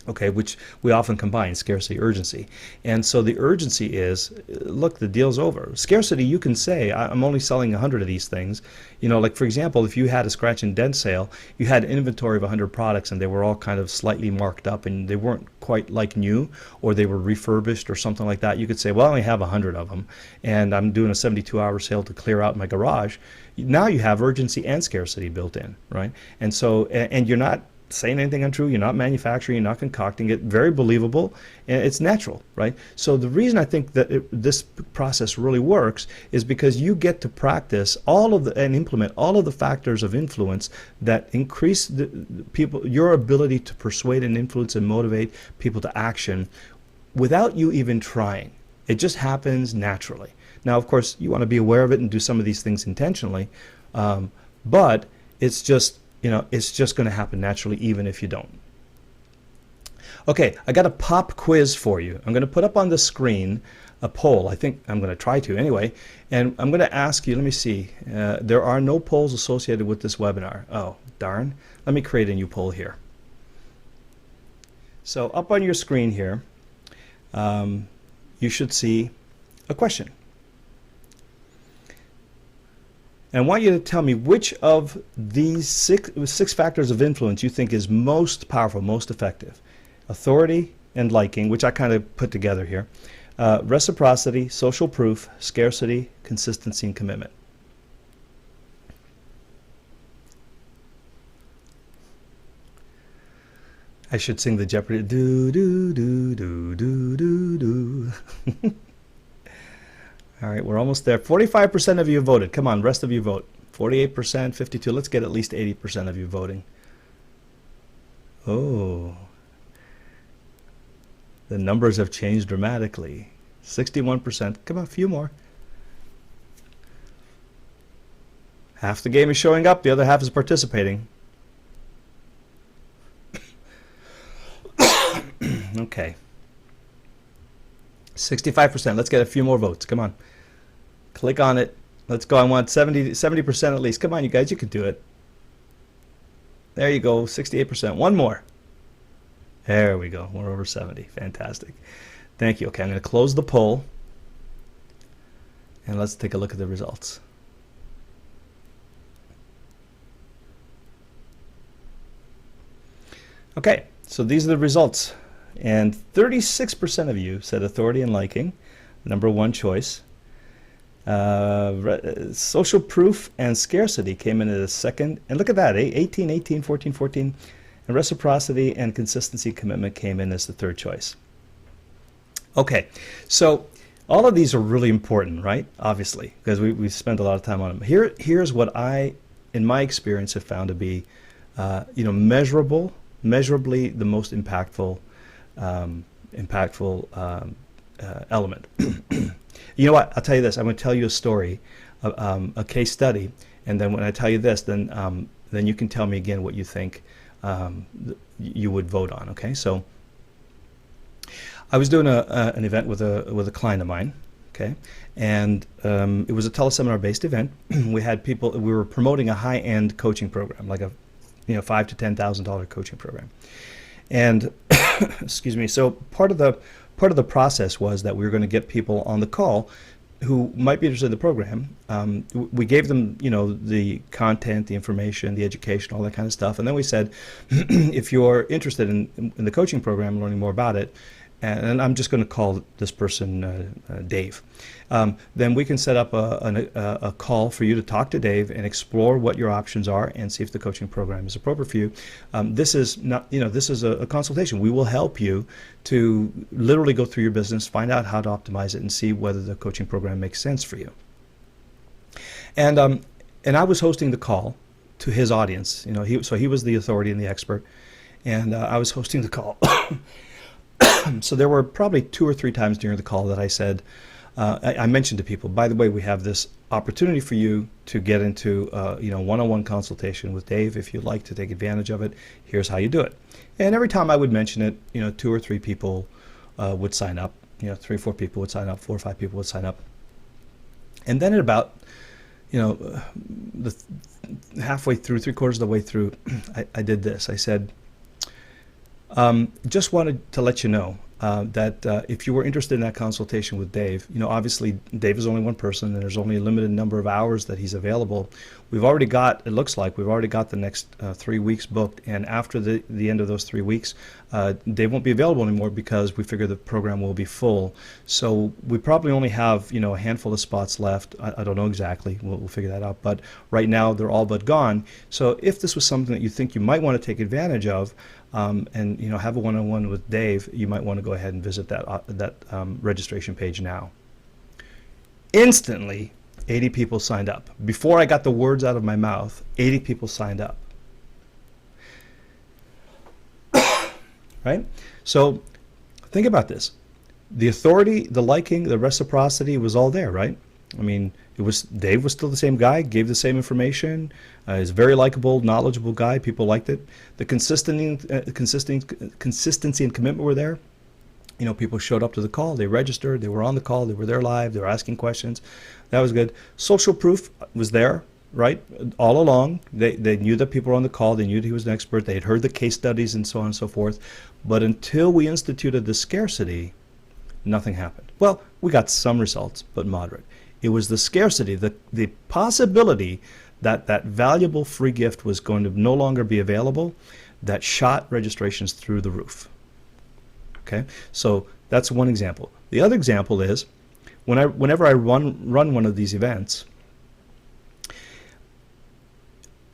Speaker 1: okay, which we often combine, scarcity, urgency. And so the urgency is, look, the deal's over. Scarcity, you can say, I'm only selling 100 of these things. Like for example, if you had a scratch and dent sale, you had inventory of 100 products and they were all kind of slightly marked up and they weren't quite like new, or they were refurbished or something like that. You could say, well, I only have 100 of them and I'm doing a 72-hour sale to clear out my garage. Now you have urgency and scarcity built in, right? And so, and you're not saying anything untrue, you're not manufacturing, you're not concocting it, very believable, and it's natural, right? So the reason I think that this process really works is because you get to practice and implement all of the factors of influence that increase your ability to persuade and influence and motivate people to action without you even trying. It just happens naturally. Now, of course, you want to be aware of it and do some of these things intentionally, but it's just going to happen naturally even if you don't. Okay, I got a pop quiz for you. I'm going to put up on the screen a poll. I think I'm going to try to anyway. And I'm going to ask you, let me see. There are no polls associated with this webinar. Oh, darn. Let me create a new poll here. So up on your screen here, you should see a question. And I want you to tell me which of these six factors of influence you think is most powerful, most effective. Authority and liking, which I kind of put together here. Reciprocity, social proof, scarcity, consistency, and commitment. I should sing the Jeopardy. Do, do, do, do, do, do, do. All right, we're almost there. 45% of you voted. Come on, rest of you vote. 48%, 52%. Let's get at least 80% of you voting. Oh. The numbers have changed dramatically. 61%. Come on, a few more. Half the game is showing up. The other half is participating. Okay. 65%. Let's get a few more votes. Come on. Click on it. Let's go. I want 70% at least. Come on, you guys. You can do it. There you go. 68%. One more. There we go. We're over 70. Fantastic. Thank you. Okay, I'm going to close the poll. And let's take a look at the results. Okay, so these are the results. And 36% of you said authority and liking, number one choice. Social proof and scarcity came in at a second. And look at that, 18, 18, 14, 14. And reciprocity and consistency commitment came in as the third choice. Okay, so all of these are really important, right? Obviously, because we spent a lot of time on them. Here's what I, in my experience, have found to be measurably the most impactful element. You know what? I'll tell you this. I'm going to tell you a story, a case study, and then when I tell you this, then you can tell me again what you think you would vote on. Okay? So I was doing an event with a client of mine. Okay, and it was a teleseminar-based event. We had people. We were promoting a high-end coaching program, like a $5,000 to $10,000 coaching program. And excuse me. So part of the process was that we were going to get people on the call who might be interested in the program. We gave them, the content, the information, the education, all that kind of stuff. And then we said, if you're interested in the coaching program, learning more about it, and I'm just going to call this person Dave, then we can set up a call for you to talk to Dave and explore what your options are and see if the coaching program is appropriate for you. This is not, this is a consultation. We will help you to literally go through your business, find out how to optimize it, and see whether the coaching program makes sense for you. And I was hosting the call to his audience. So he was the authority and the expert, and I was hosting the call. So there were probably 2 or 3 times during the call that I said, I mentioned to people, by the way, we have this opportunity for you to get into one-on-one consultation with Dave. If you'd like to take advantage of it, here's how you do it. And every time I would mention it, 2 or 3 people would sign up. 3 or 4 people would sign up, 4 or 5 people would sign up. And then at about the halfway through, 3/4 of the way through, I did this. I said, Just wanted to let you know that if you were interested in that consultation with Dave, obviously Dave is only one person and there's only a limited number of hours that he's available. It looks like we've already got the next 3 weeks booked, and after the end of those 3 weeks, Dave won't be available anymore because we figure the program will be full. So we probably only have, a handful of spots left. I don't know exactly. We'll figure that out. But right now they're all but gone. So if this was something that you think you might want to take advantage of, and have a one-on-one with Dave, you might want to go ahead and visit that registration page now. Instantly, 80 people signed up. Before I got the words out of my mouth, 80 people signed up. Right? So think about this. The authority, the liking, the reciprocity was all there, right? I mean, Dave was still the same guy, gave the same information. He's a very likable, knowledgeable guy. People liked it. The consistency and commitment were there. People showed up to the call. They registered. They were on the call. They were there live. They were asking questions. That was good. Social proof was there, right? All along. They knew that people were on the call. They knew that he was an expert. They had heard the case studies and so on and so forth. But until we instituted the scarcity, nothing happened. Well, we got some results, but moderate. It was the scarcity, the possibility that that valuable free gift was going to no longer be available, that shot registrations through the roof. Okay, so that's one example. The other example is whenever I run one of these events,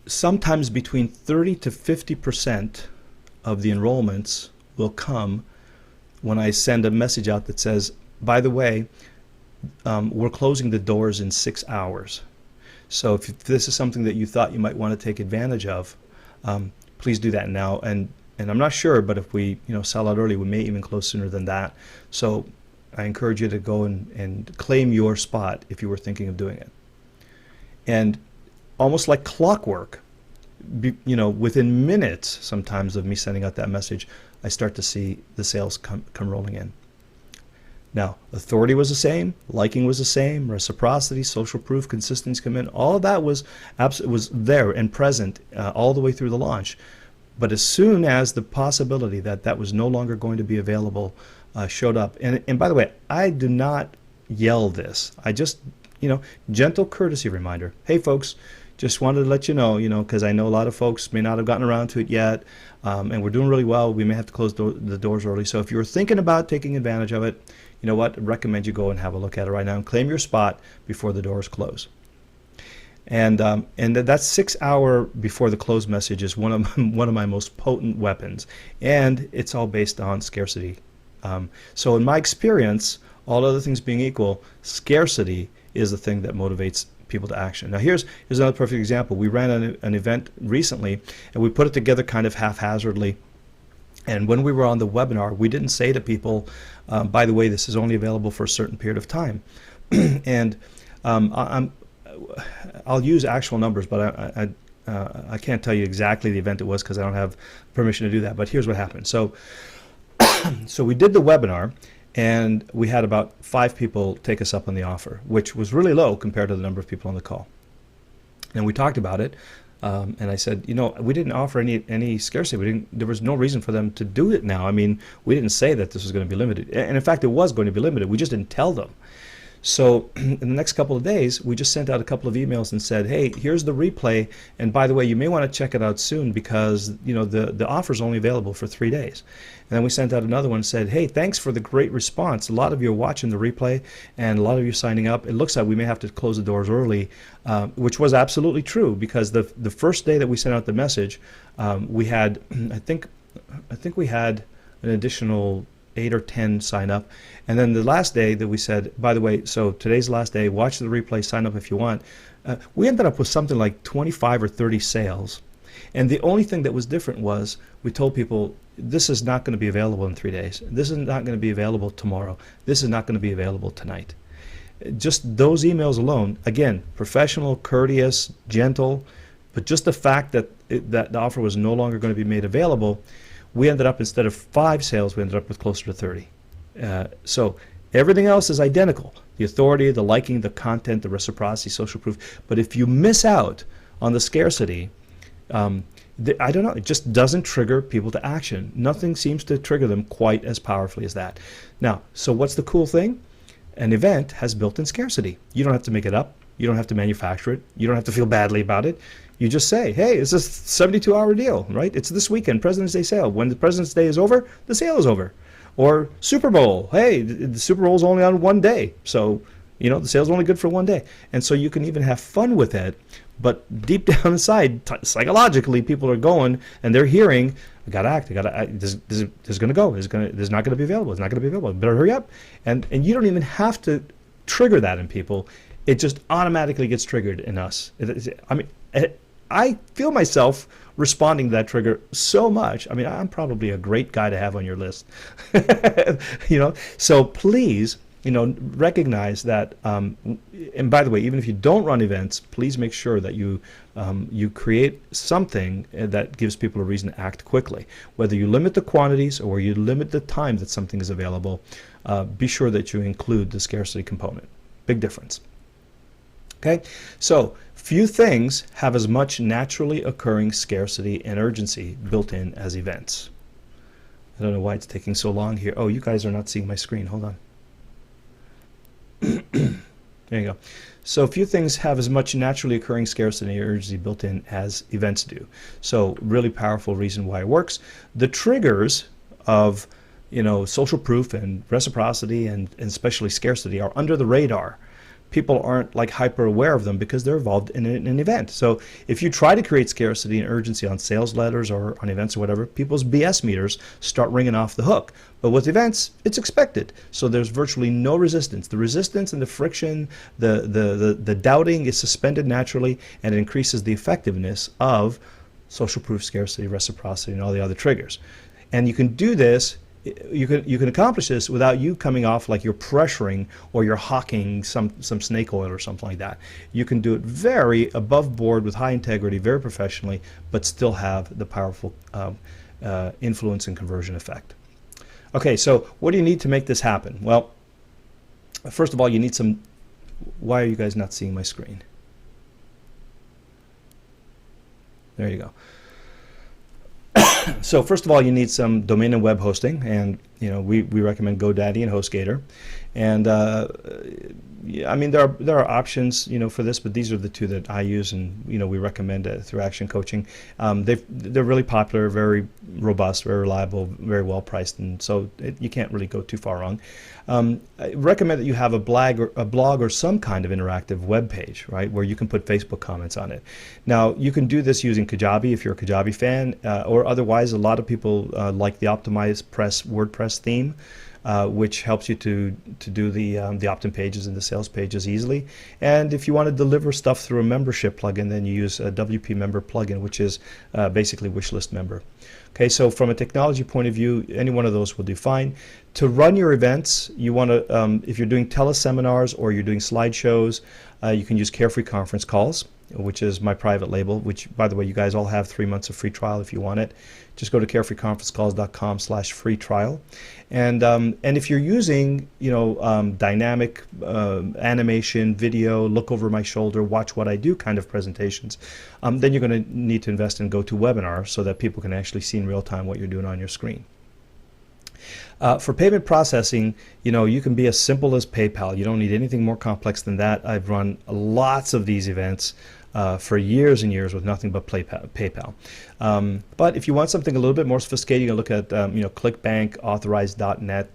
Speaker 1: sometimes between 30 to 50% of the enrollments will come when I send a message out that says, by the way, we're closing the doors in 6 hours. So if this is something that you thought you might want to take advantage of, please do that now. And I'm not sure, but if we sell out early, we may even close sooner than that. So I encourage you to go and claim your spot if you were thinking of doing it. And almost like clockwork, within minutes sometimes of me sending out that message, I start to see the sales come rolling in. Now, authority was the same, liking was the same, reciprocity, social proof, consistency, commitment, all of that was there and present all the way through the launch. But as soon as the possibility that that was no longer going to be available showed up, and by the way, I do not yell this. I just, gentle courtesy reminder. Hey, folks, just wanted to let you know, because I know a lot of folks may not have gotten around to it yet, and we're doing really well. We may have to close the doors early. So if you're thinking about taking advantage of it, you know what? I recommend you go and have a look at it right now and claim your spot before the doors close. And that 6 hour before the close message is one of my most potent weapons, and it's all based on scarcity. So in my experience, all other things being equal, scarcity is the thing that motivates people to action. Now here's another perfect example. We ran an event recently, and we put it together kind of haphazardly. And when we were on the webinar, we didn't say to people, by the way, this is only available for a certain period of time. And I'll use actual numbers, but I can't tell you exactly the event it was because I don't have permission to do that. But here's what happened. So we did the webinar, and we had about 5 people take us up on the offer, which was really low compared to the number of people on the call. And we talked about it. And I said, we didn't offer any scarcity. There was no reason for them to do it now. I mean, we didn't say that this was going to be limited. And in fact, it was going to be limited. We just didn't tell them. So in the next couple of days, we just sent out a couple of emails and said, hey, here's the replay. And by the way, you may want to check it out soon because, the offer is only available for 3 days. And then we sent out another one and said, hey, thanks for the great response. A lot of you are watching the replay and a lot of you are signing up. It looks like we may have to close the doors early, which was absolutely true because the first day that we sent out the message, we had, I think we had an additional 8 or 10 sign up. And then the last day that we said, by the way, so today's the last day, watch the replay, sign up if you want. We ended up with something like 25 or 30 sales. And the only thing that was different was we told people, this is not going to be available in 3 days. This is not going to be available tomorrow. This is not going to be available tonight. Just those emails alone, again, professional, courteous, gentle, but just the fact that that the offer was no longer going to be made available, we ended up, instead of 5 sales, we ended up with closer to 30. So everything else is identical. The authority, the liking, the content, the reciprocity, social proof. But if you miss out on the scarcity, I don't know, it just doesn't trigger people to action. Nothing seems to trigger them quite as powerfully as that. Now, so what's the cool thing? An event has built-in scarcity. You don't have to make it up. You don't have to manufacture it. You don't have to feel badly about it. You just say, hey, it's a 72-hour deal, right? It's this weekend, President's Day sale. When the President's Day is over, the sale is over. Or Super Bowl. Hey, the Super Bowl is only on one day. So, the sale's only good for one day. And so you can even have fun with it. But deep down inside, psychologically, people are going and they're hearing, I gotta act. This is gonna go. This is not gonna be available. It's not gonna be available. Better hurry up. And you don't even have to trigger that in people. It just automatically gets triggered in us. I feel myself responding to that trigger so much. I'm probably a great guy to have on your list. So please, recognize that. And by the way, even if you don't run events, please make sure that you create something that gives people a reason to act quickly. Whether you limit the quantities or you limit the time that something is available, be sure that you include the scarcity component. Big difference. Okay, so few things have as much naturally occurring scarcity and urgency built in as events. I don't know why it's taking so long here. Oh, you guys are not seeing my screen. Hold on. There you go. So few things have as much naturally occurring scarcity and urgency built in as events do. So really powerful reason why it works. The triggers of social proof and reciprocity and especially scarcity are under the radar. People aren't like hyper aware of them because they're involved in an event. So if you try to create scarcity and urgency on sales letters or on events or whatever, people's BS meters start ringing off the hook. But with events, it's expected. So there's virtually no resistance. The resistance and the friction, the doubting is suspended naturally, and it increases the effectiveness of social proof, scarcity, reciprocity, and all the other triggers. And you can do this. You can accomplish this without you coming off like you're pressuring or you're hawking some snake oil or something like that. You can do it very above board with high integrity, very professionally, but still have the powerful influence and conversion effect. Okay, so what do you need to make this happen? Well, first of all, you need some. Why are you guys not seeing my screen? There you go. So first of all, you need some domain and web hosting, and we recommend GoDaddy and HostGator. And there are options for this, but these are the two that I use, and we recommend it through Action Coaching. They're really popular, very robust, very reliable, very well priced, and so you can't really go too far wrong. I recommend that you have a blog or some kind of interactive web page, right, where you can put Facebook comments on it. Now, you can do this using Kajabi if you're a Kajabi fan, or otherwise, a lot of people like the Optimized Press WordPress theme, which helps you to do the opt-in pages and the sales pages easily. And if you want to deliver stuff through a membership plugin, then you use a WP Member plugin, which is basically Wishlist Member. Okay, so from a technology point of view, any one of those will do fine. To run your events, you want to, if you're doing teleseminars or you're doing slideshows, you can use Carefree Conference Calls, which is my private label, which, by the way, you guys all have 3 months of free trial if you want it. Just go to carefreeconferencecalls.com/free trial. And if you're using, dynamic animation, video, look over my shoulder, watch what I do kind of presentations, then you're going to need to invest in GoToWebinar so that people can actually see in real time what you're doing on your screen. For payment processing, you can be as simple as PayPal. You don't need anything more complex than that. I've run lots of these events for years and years with nothing but PayPal. But if you want something a little bit more sophisticated, you can look at ClickBank, Authorize.net,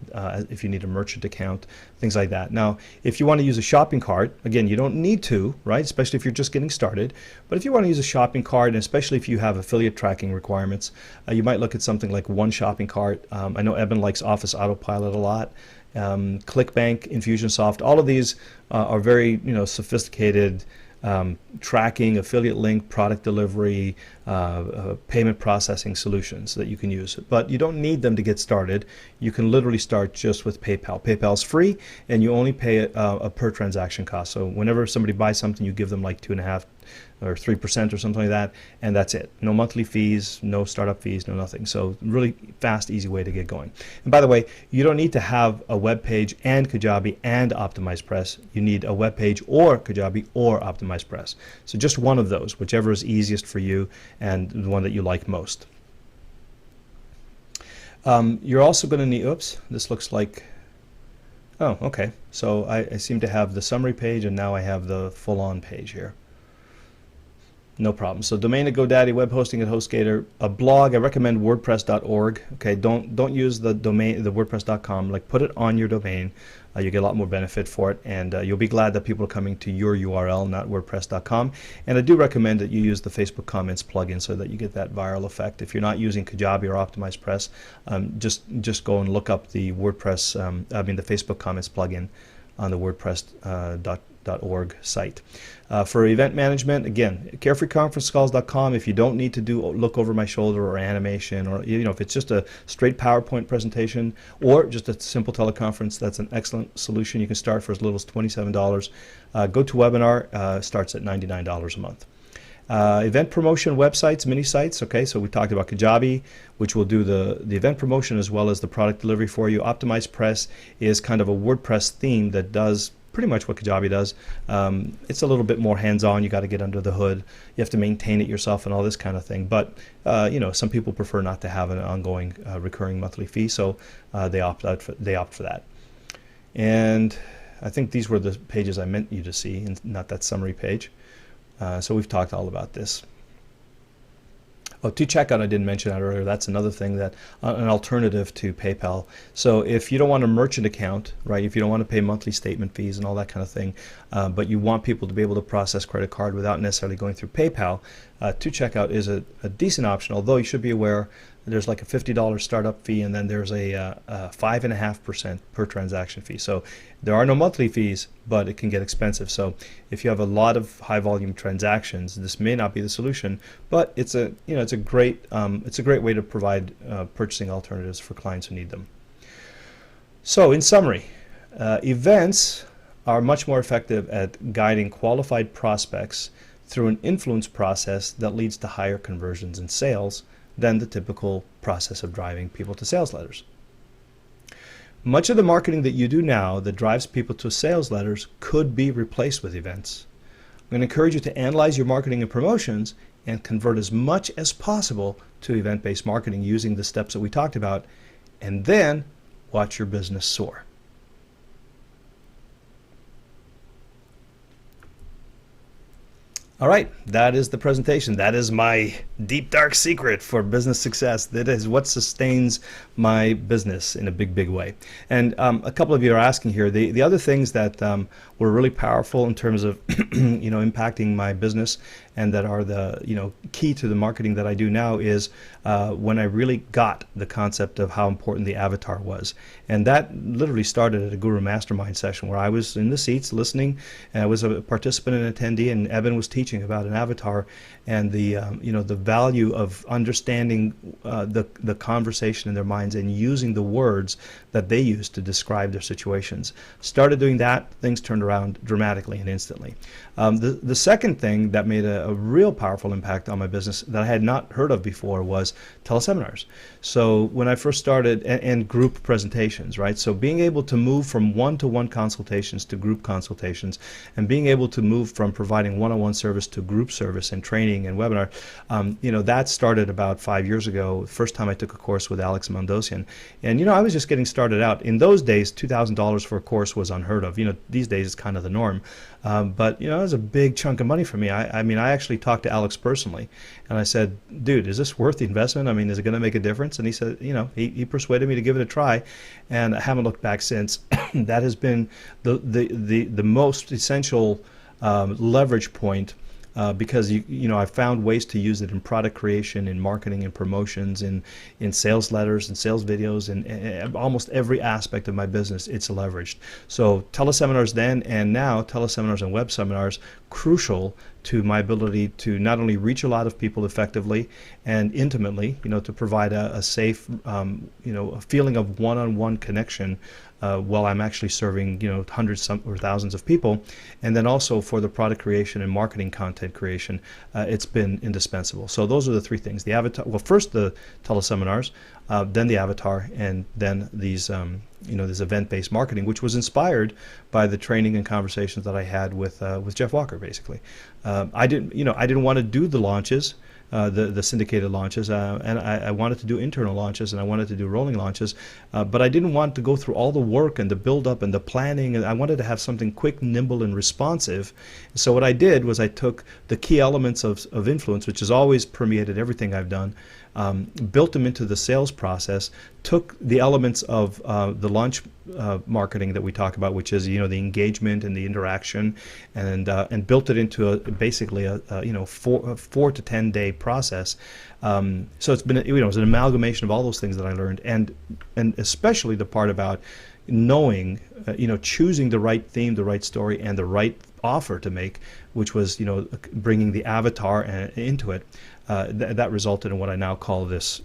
Speaker 1: if you need a merchant account, things like that. Now, if you want to use a shopping cart, again, you don't need to, right? Especially if you're just getting started. But if you want to use a shopping cart, and especially if you have affiliate tracking requirements, you might look at something like One Shopping Cart. I know Eben likes Office Autopilot a lot. ClickBank, Infusionsoft, all of these are very sophisticated tracking, affiliate link, product delivery, payment processing solutions that you can use. But you don't need them to get started. You can literally start just with PayPal. PayPal's free, and you only pay a per transaction cost. So whenever somebody buys something, you give them like $2.50 or 3% or something like that, and that's it. No monthly fees, no startup fees, no nothing. So really fast, easy way to get going. And by the way, you don't need to have a web page and Kajabi and OptimizePress. You need a web page or Kajabi or OptimizePress. So just one of those, whichever is easiest for you and the one that you like most. You're also going to need, oops, this looks like, oh, okay. So I seem to have the summary page, and now I have the full-on page here. No problem. So domain at GoDaddy, web hosting at HostGator, a blog. I recommend WordPress.org. Okay, don't use the domain, the WordPress.com. Like, put it on your domain. You get a lot more benefit for it, and you'll be glad that people are coming to your URL, not WordPress.com. And I do recommend that you use the Facebook Comments plugin so that you get that viral effect. If you're not using Kajabi or OptimizePress, just go and look up the WordPress, the Facebook Comments plugin on the WordPress.org site. For event management, again, carefreeconferencecalls.com. If you don't need to look over my shoulder or animation, or if it's just a straight PowerPoint presentation or just a simple teleconference, that's an excellent solution. You can start for as little as $27. GoToWebinar starts at $99 a month. Event promotion websites, mini sites. Okay, so we talked about Kajabi, which will do the event promotion as well as the product delivery for you. OptimizePress is kind of a WordPress theme that does pretty much what Kajabi does. It's a little bit more hands-on. You got to get under the hood. You have to maintain it yourself and all this kind of thing. But some people prefer not to have an ongoing recurring monthly fee, so they opt for that. And I think these were the pages I meant you to see, and not that summary page. So we've talked all about this. Oh, to checkout, I didn't mention that earlier. That's another thing, that an alternative to PayPal. So if you don't want a merchant account, right, if you don't want to pay monthly statement fees and all that kind of thing, but you want people to be able to process credit card without necessarily going through PayPal, to checkout is a decent option, although you should be aware there's like a $50 startup fee, and then there's a 5.5% per transaction fee. So there are no monthly fees, but it can get expensive. So if you have a lot of high volume transactions, this may not be the solution, but it's a great way to provide purchasing alternatives for clients who need them. So in summary, events are much more effective at guiding qualified prospects through an influence process that leads to higher conversions and sales than the typical process of driving people to sales letters. Much of the marketing that you do now that drives people to sales letters could be replaced with events. I'm going to encourage you to analyze your marketing and promotions and convert as much as possible to event-based marketing using the steps that we talked about, and then watch your business soar. All right, that is the presentation. That is my deep, dark secret for business success. That is what sustains my business in a big, big way. And a couple of you are asking here, the other things that were really powerful in terms of impacting my business and that are the key to the marketing that I do now is when I really got the concept of how important the avatar was. And that literally started at a Guru Mastermind session where I was in the seats listening, and I was a participant and attendee, and Evan was teaching about an avatar and the the value of understanding the conversation in their minds and using the words that they use to describe their situations. Started doing that, things turned around dramatically and instantly. The second thing that made a real powerful impact on my business that I had not heard of before was teleseminars. So when I first started, and group presentations, right? So being able to move from one-to-one consultations to group consultations, and being able to move from providing one-on-one service to group service and training and webinar, that started about 5 years ago. First time I took a course with Alex Mondosian, and I was just getting started out. In those days, $2,000 for a course was unheard of. These days it's kind of the norm. But it was a big chunk of money for me. I actually talked to Alex personally, and I said, dude, is this worth the investment? Is it going to make a difference? And he said, he persuaded me to give it a try, and I haven't looked back since. That has been the most essential leverage point. Because I found ways to use it in product creation, in marketing and promotions, in sales letters and sales videos, and almost every aspect of my business, it's leveraged. So teleseminars then and now, teleseminars and web seminars, crucial to my ability to not only reach a lot of people effectively and intimately, to provide a safe, a feeling of one-on-one connection while I'm actually serving, hundreds or thousands of people, and then also for the product creation and marketing content creation, it's been indispensable. So those are the three things: the avatar. Well, first the teleseminars, then the avatar, and then these, this event-based marketing, which was inspired by the training and conversations that I had with Jeff Walker. Basically, I didn't want to do the launches. The syndicated launches, and I wanted to do internal launches, and I wanted to do rolling launches, but I didn't want to go through all the work and the build-up and the planning, and I wanted to have something quick, nimble, and responsive. So what I did was I took the key elements of influence, which has always permeated everything I've done, built them into the sales process, took the elements of the launch marketing that we talk about, which is the engagement and the interaction, and built it into basically a 4 to 10 day process. So it's been it's an amalgamation of all those things that I learned, and especially the part about knowing, choosing the right theme, the right story, and the right offer to make, which was bringing the avatar into it. That resulted in what I now call this,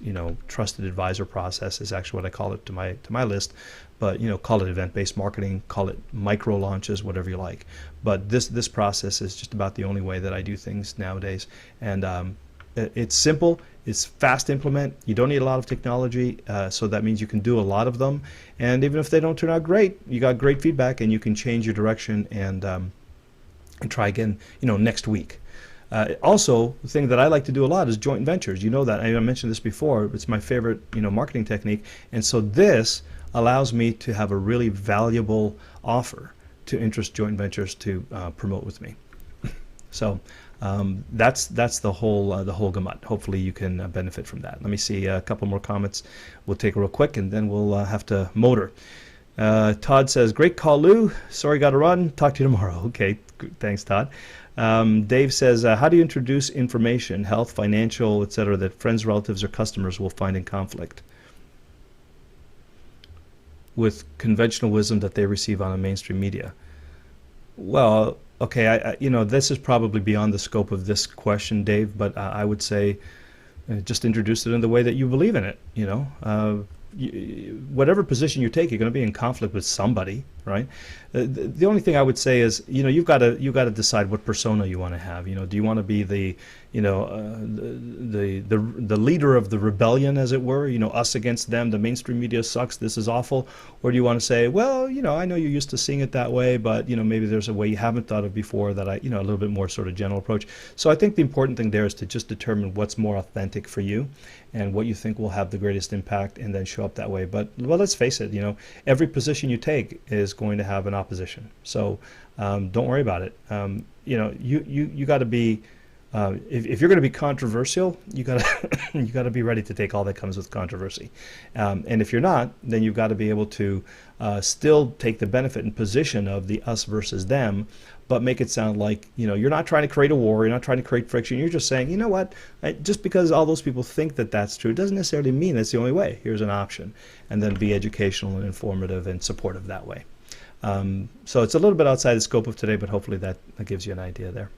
Speaker 1: trusted advisor process is actually what I call it to my list. But call it event-based marketing, call it micro launches, whatever you like. But this process is just about the only way that I do things nowadays. And it's simple, it's fast to implement. You don't need a lot of technology, so that means you can do a lot of them. And even if they don't turn out great, you got great feedback, and you can change your direction and try again, next week. Also, the thing that I like to do a lot is joint ventures. You know that. I mentioned this before. It's my favorite, marketing technique. And so this allows me to have a really valuable offer to interest joint ventures to promote with me. So that's the whole gamut. Hopefully you can benefit from that. Let me see a couple more comments. We'll take it real quick, and then we'll have to motor. Todd says, "Great call, Lou. Sorry, got to run. Talk to you tomorrow." Okay, thanks, Todd. Dave says, "How do you introduce information, health, financial, etc., that friends, relatives, or customers will find in conflict with conventional wisdom that they receive on a mainstream media?" Well, okay, this is probably beyond the scope of this question, Dave, but I would say just introduce it in the way that you believe in it. Whatever position you take, you're going to be in conflict with somebody, right? The only thing I would say is, you've got to decide what persona you want to have. Do you want to be the leader of the rebellion, as it were? Us against them. The mainstream media sucks. This is awful. Or do you want to say, well, I know you're used to seeing it that way, but maybe there's a way you haven't thought of before that a little bit more sort of general approach. So I think the important thing there is to just determine what's more authentic for you and what you think will have the greatest impact, and then show up that way. But let's face it, every position you take is going to have an opposition. So don't worry about it. You got to be, if you're going to be controversial, you got to be ready to take all that comes with controversy. And if you're not, then you've got to be able to still take the benefit and position of the us versus them, but make it sound like you're not trying to create a war, you're not trying to create friction. You're just saying, just because all those people think that that's true doesn't necessarily mean that's the only way. Here's an option, and then be educational and informative and supportive that way. So it's a little bit outside the scope of today, but hopefully that gives you an idea there.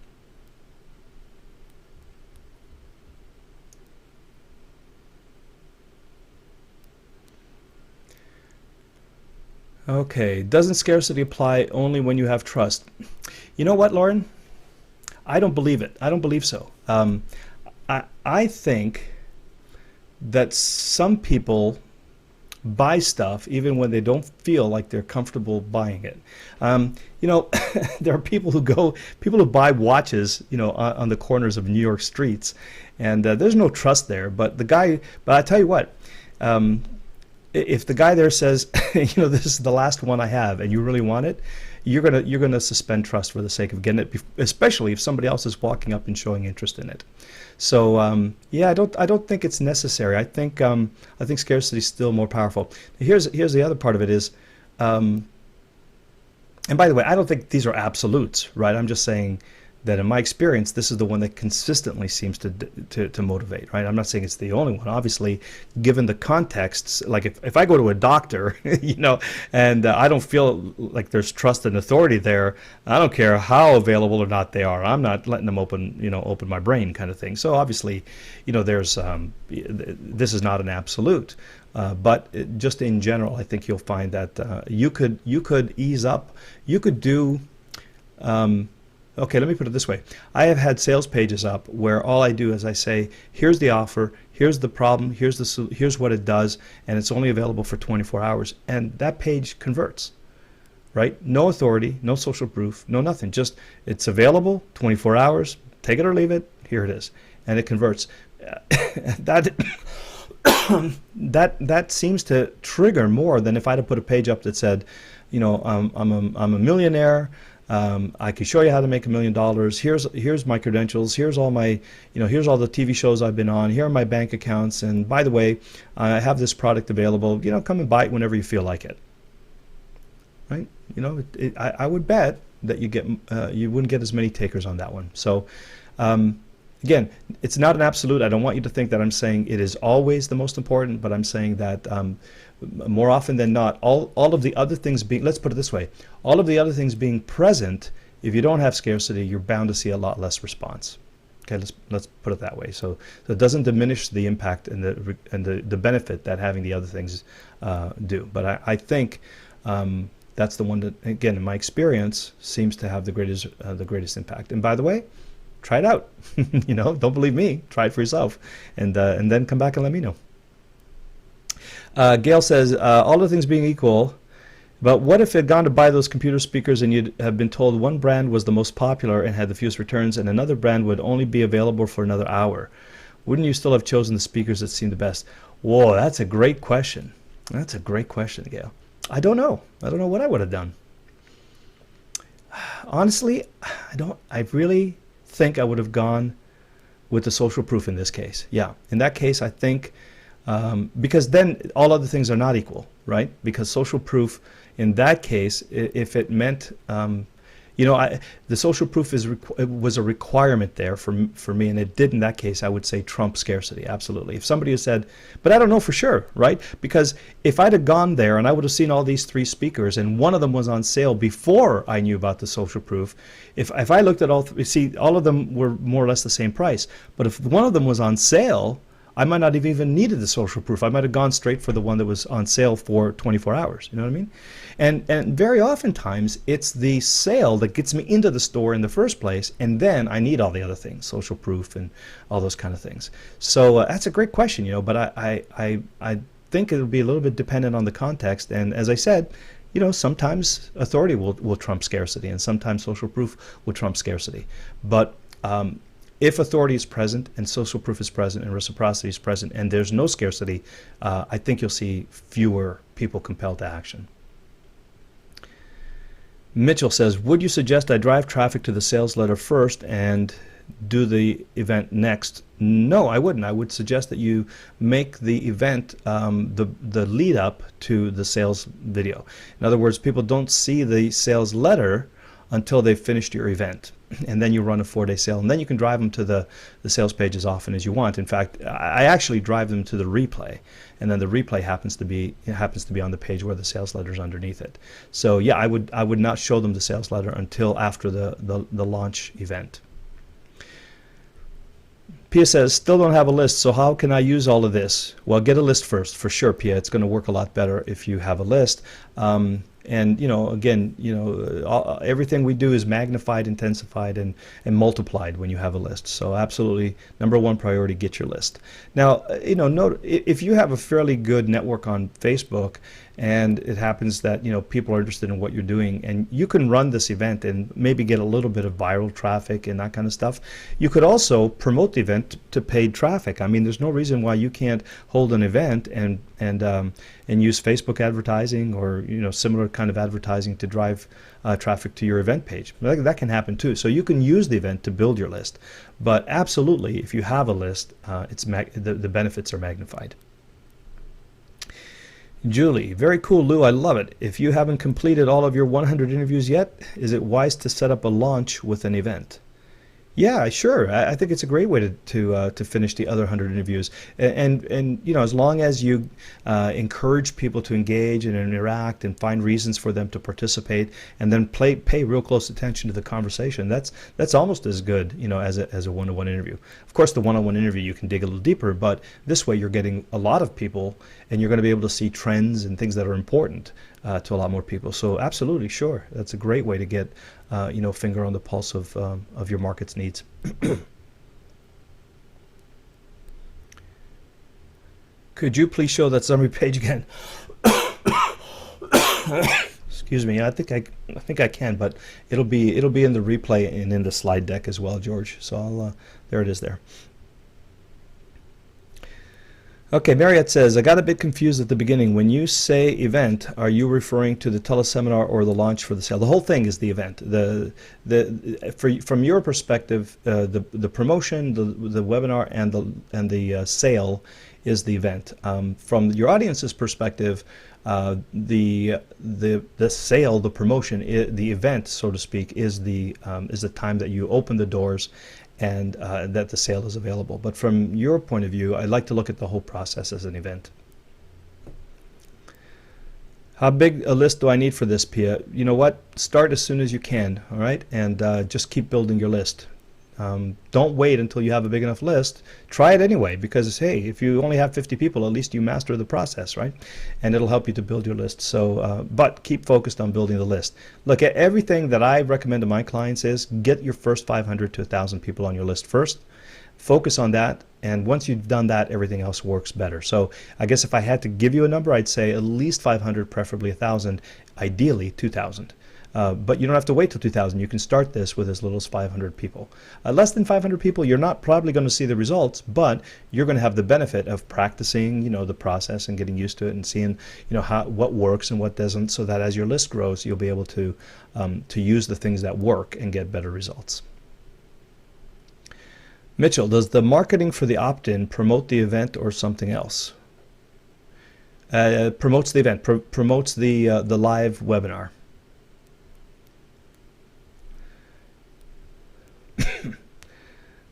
Speaker 1: Okay, doesn't scarcity apply only when you have trust? You know what, Lauren? I don't believe it. I don't believe so. I think that some people buy stuff even when they don't feel like they're comfortable buying it. There are people who buy watches, on the corners of New York streets, and there's no trust there. But I tell you what, if the guy there says, this is the last one I have, and you really want it, you're gonna suspend trust for the sake of getting it, especially if somebody else is walking up and showing interest in it. So I don't think it's necessary. I think scarcity is still more powerful. Here's the other part of it is, and by the way, I don't think these are absolutes, right? I'm just saying that in my experience, this is the one that consistently seems to motivate, right? I'm not saying it's the only one. Obviously, given the contexts, like if I go to a doctor, and I don't feel like there's trust and authority there, I don't care how available or not they are. I'm not letting them open my brain kind of thing. So obviously, there's this is not an absolute. But just in general, I think you'll find that you could ease up. You could do. Okay, let me put it this way. I have had sales pages up where all I do is I say, here's the offer, here's the problem, here's what it does, and it's only available for 24 hours. And that page converts, right? No authority, no social proof, no nothing. Just it's available, 24 hours, take it or leave it, here it is. And it converts. That that seems to trigger more than if I'd have put a page up that said, I'm a millionaire. I can show you how to make $1 million. Here's my credentials. Here's all my, here's all the TV shows I've been on. Here are my bank accounts. And by the way, I have this product available. Come and buy it whenever you feel like it. Right? I would bet that you wouldn't get as many takers on that one. So, again, it's not an absolute. I don't want you to think that I'm saying it is always the most important, but I'm saying that more often than not, all of the other things being, let's put it this way, all of the other things being present, if you don't have scarcity, you're bound to see a lot less response. Okay, let's put it that way. So it doesn't diminish the impact and the benefit that having the other things do. But I think that's the one that, again, in my experience, seems to have the greatest impact. And by the way, try it out. Don't believe me. Try it for yourself, and then come back and let me know. Gail says, all the things being equal, but what if you had gone to buy those computer speakers and you'd have been told one brand was the most popular and had the fewest returns and another brand would only be available for another hour? Wouldn't you still have chosen the speakers that seemed the best? Whoa, that's a great question. That's a great question, Gail. I don't know what I would have done. Honestly, I really think I would have gone with the social proof in this case. Yeah, in that case, I think, because then all other things are not equal, right? Because social proof in that case, if it meant, the social proof was a requirement there for me, and it did in that case, I would say trump scarcity, absolutely. If somebody had said, but I don't know for sure, right? Because if I'd have gone there and I would have seen all these 3 speakers and one of them was on sale before I knew about the social proof, if I looked at all 3, all of them were more or less the same price, but if one of them was on sale, I might not have even needed the social proof. I might have gone straight for the one that was on sale for 24 hours. You know what I mean? And very oftentimes, it's the sale that gets me into the store in the first place, and then I need all the other things, social proof and all those kind of things. So that's a great question, but I think it'll be a little bit dependent on the context. And as I said, sometimes authority will trump scarcity, and sometimes social proof will trump scarcity. But if authority is present and social proof is present and reciprocity is present and there's no scarcity, I think you'll see fewer people compelled to action. Mitchell says, would you suggest I drive traffic to the sales letter first and do the event next? No, I wouldn't. I would suggest that you make the event the lead up to the sales video. In other words, people don't see the sales letter until they've finished your event. And then you run a 4-day sale, and then you can drive them to the sales page as often as you want. In fact, I actually drive them to the replay, and then the replay happens to be on the page where the sales letter is underneath it. So yeah, I would not show them the sales letter until after the launch event. Pia says, still don't have a list, so how can I use all of this? Well, get a list first, for sure, Pia. It's going to work a lot better if you have a list. And again, everything we do is magnified, intensified, and multiplied when you have a list. So absolutely, number one priority, get your list. Now, note if you have a fairly good network on Facebook, and it happens that people are interested in what you're doing, and you can run this event and maybe get a little bit of viral traffic and that kind of stuff. You could also promote the event to paid traffic. I mean, there's no reason why you can't hold an event and use Facebook advertising or similar kind of advertising to drive traffic to your event page. That can happen too. So you can use the event to build your list. But absolutely, if you have a list, the benefits are magnified. Julie, very cool, Lou. I love it. If you haven't completed all of your 100 interviews yet, is it wise to set up a launch with an event? Yeah, sure. I think it's a great way to finish the other 100 interviews, and as long as you encourage people to engage and interact and find reasons for them to participate, and then pay real close attention to the conversation, that's almost as good, as a one-on-one interview. Of course, the one-on-one interview you can dig a little deeper, but this way you're getting a lot of people, and you're going to be able to see trends and things that are important to a lot more people. So absolutely, sure, that's a great way to get finger on the pulse of your market's needs. Could you please show that summary page again? Excuse me. I think I can, but it'll be in the replay and in the slide deck as well, George. So there it is there. Okay, Marriott says, I got a bit confused at the beginning. When you say event, are you referring to the teleseminar or the launch for the sale? The whole thing is the event. From your perspective, the promotion, the webinar, and the sale is the event. From your audience's perspective, the sale, the promotion, the event, so to speak, is the time that you open the doors and that the sale is available. But from your point of view, I like to look at the whole process as an event. How big a list do I need for this, Pia? You know what? Start as soon as you can, all right? And just keep building your list. Don't wait until you have a big enough list. Try it anyway, because hey, if you only have 50 people, at least you master the process, right? And it'll help you to build your list. So, but keep focused on building the list. Look, at everything that I recommend to my clients is get your first 500 to 1,000 people on your list first. Focus on that, and once you've done that, everything else works better. So I guess if I had to give you a number, I'd say at least 500, preferably 1,000, ideally 2,000. But you don't have to wait till 2,000. You can start this with as little as 500 people. Less than 500 people, you're not probably going to see the results, but you're going to have the benefit of practicing, the process and getting used to it and seeing, what works and what doesn't, so that as your list grows, you'll be able to use the things that work and get better results. Mitchell, does the marketing for the opt-in promote the event or something else? Promotes the event, promotes the live webinar.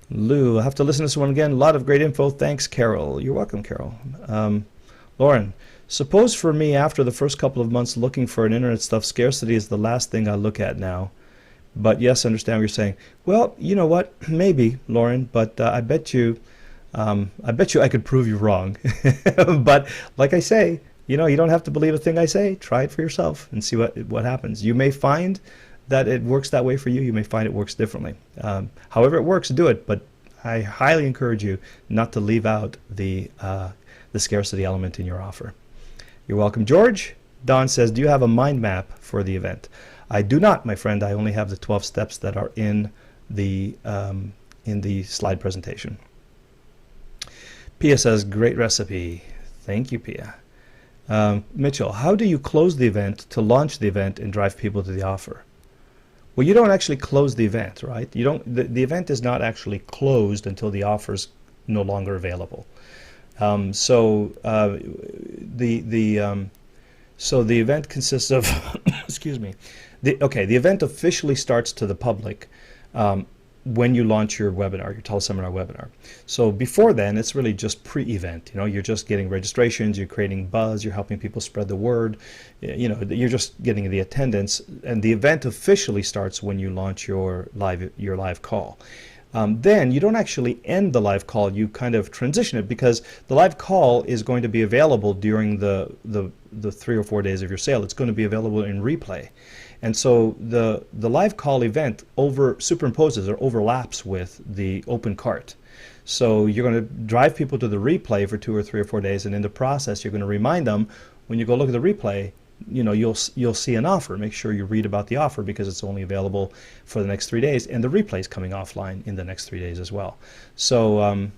Speaker 1: Lou, I'll have to listen to this one again. A lot of great info. Thanks, Carol. You're welcome, Carol. Lauren, suppose for me, after the first couple of months looking for an internet stuff, scarcity is the last thing I look at now. But yes, I understand what you're saying. Well, you know what? Maybe, Lauren, but I bet you I could prove you wrong. But like I say, you don't have to believe a thing I say. Try it for yourself and see what happens. You may find that it works that way for you. You may find it works differently. However it works, do it. But I highly encourage you not to leave out the scarcity element in your offer. You're welcome, George. Don says, do you have a mind map for the event? I do not, my friend. I only have the 12 steps that are in the slide presentation. Pia says, great recipe. Thank you, Pia. Mitchell, how do you close the event to launch the event and drive people to the offer? Well, you don't actually close the event, right? The event is not actually closed until the offer is no longer available. So the event consists of, excuse me, the event officially starts to the public when you launch your webinar, your teleseminar webinar. So before then, it's really just pre-event. You're just getting registrations, you're creating buzz, you're helping people spread the word. You're just getting the attendance, and the event officially starts when you launch your live call. Then you don't actually end the live call, you kind of transition it, because the live call is going to be available during the 3 or 4 days of your sale. It's going to be available in replay. And so the live call event superimposes or overlaps with the open cart. So you're going to drive people to the replay for 2 or 3 or 4 days, and in the process you're going to remind them, when you go look at the replay, you'll see an offer. Make sure you read about the offer, because it's only available for the next 3 days, and the replay is coming offline in the next 3 days as well. So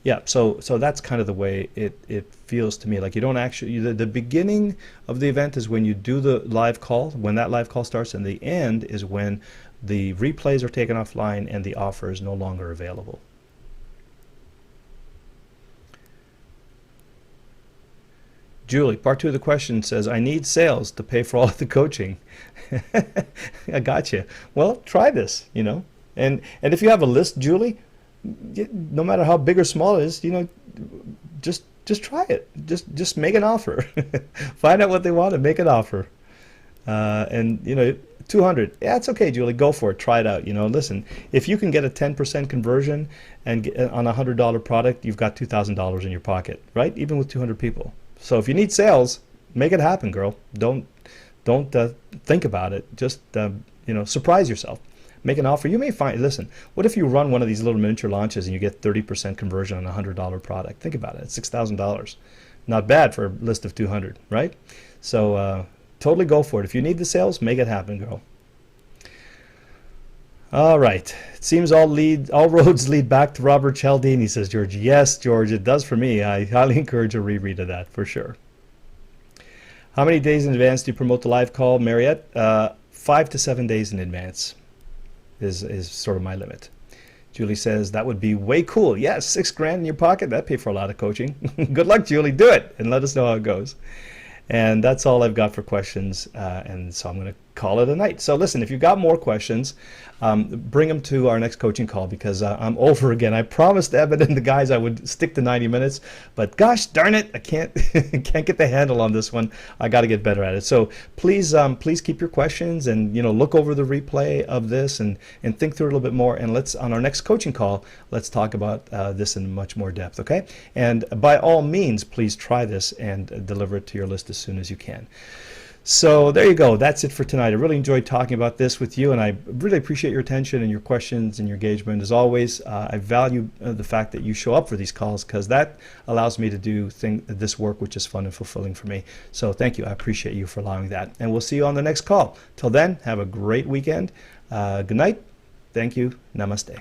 Speaker 1: yeah, so that's kind of the way it feels to me. Like, you don't actually, the beginning of the event is when you do the live call, when that live call starts, and the end is when the replays are taken offline and the offer is no longer available. Julie, part 2 of the question says, I need sales to pay for all of the coaching. I got you. Well, try this, And if you have a list, Julie, no matter how big or small it is, just try it. Just make an offer. Find out what they want and make an offer. And 200. Yeah, it's okay, Julie. Go for it. Try it out. Listen, if you can get a 10% conversion and on a $100 product, you've got $2,000 in your pocket, right? Even with 200 people. So if you need sales, make it happen, girl. Don't think about it. Just surprise yourself. Make an offer. You may find, listen, what if you run one of these little miniature launches and you get 30% conversion on a $100 product? Think about it. It's $6,000. Not bad for a list of 200, right? So totally go for it. If you need the sales, make it happen, girl. All right. It seems all roads lead back to Robert Cialdini, says George. Yes, George, it does for me. I highly encourage a reread of that for sure. How many days in advance do you promote the live call, Mariette? 5 to 7 days in advance is sort of my limit. Julie says that would be way cool. Yes, $6,000 in your pocket. That'd pay for a lot of coaching. Good luck, Julie. Do it and let us know how it goes. And that's all I've got for questions. And so I'm going to call it a night. So listen, if you've got more questions, bring them to our next coaching call because I'm over again. I promised Evan and the guys I would stick to 90 minutes, but gosh darn it, I can't can't get the handle on this one. I got to get better at it. So please keep your questions and look over the replay of this and think through it a little bit more. And let's on our next coaching call, let's talk about this in much more depth. Okay? And by all means, please try this and deliver it to your list as soon as you can. So there you go. That's it for tonight. I really enjoyed talking about this with you, and I really appreciate your attention and your questions and your engagement. As always, I value the fact that you show up for these calls because that allows me to do this work, which is fun and fulfilling for me. So thank you. I appreciate you for allowing that. And we'll see you on the next call. Till then, have a great weekend. Good night. Thank you. Namaste.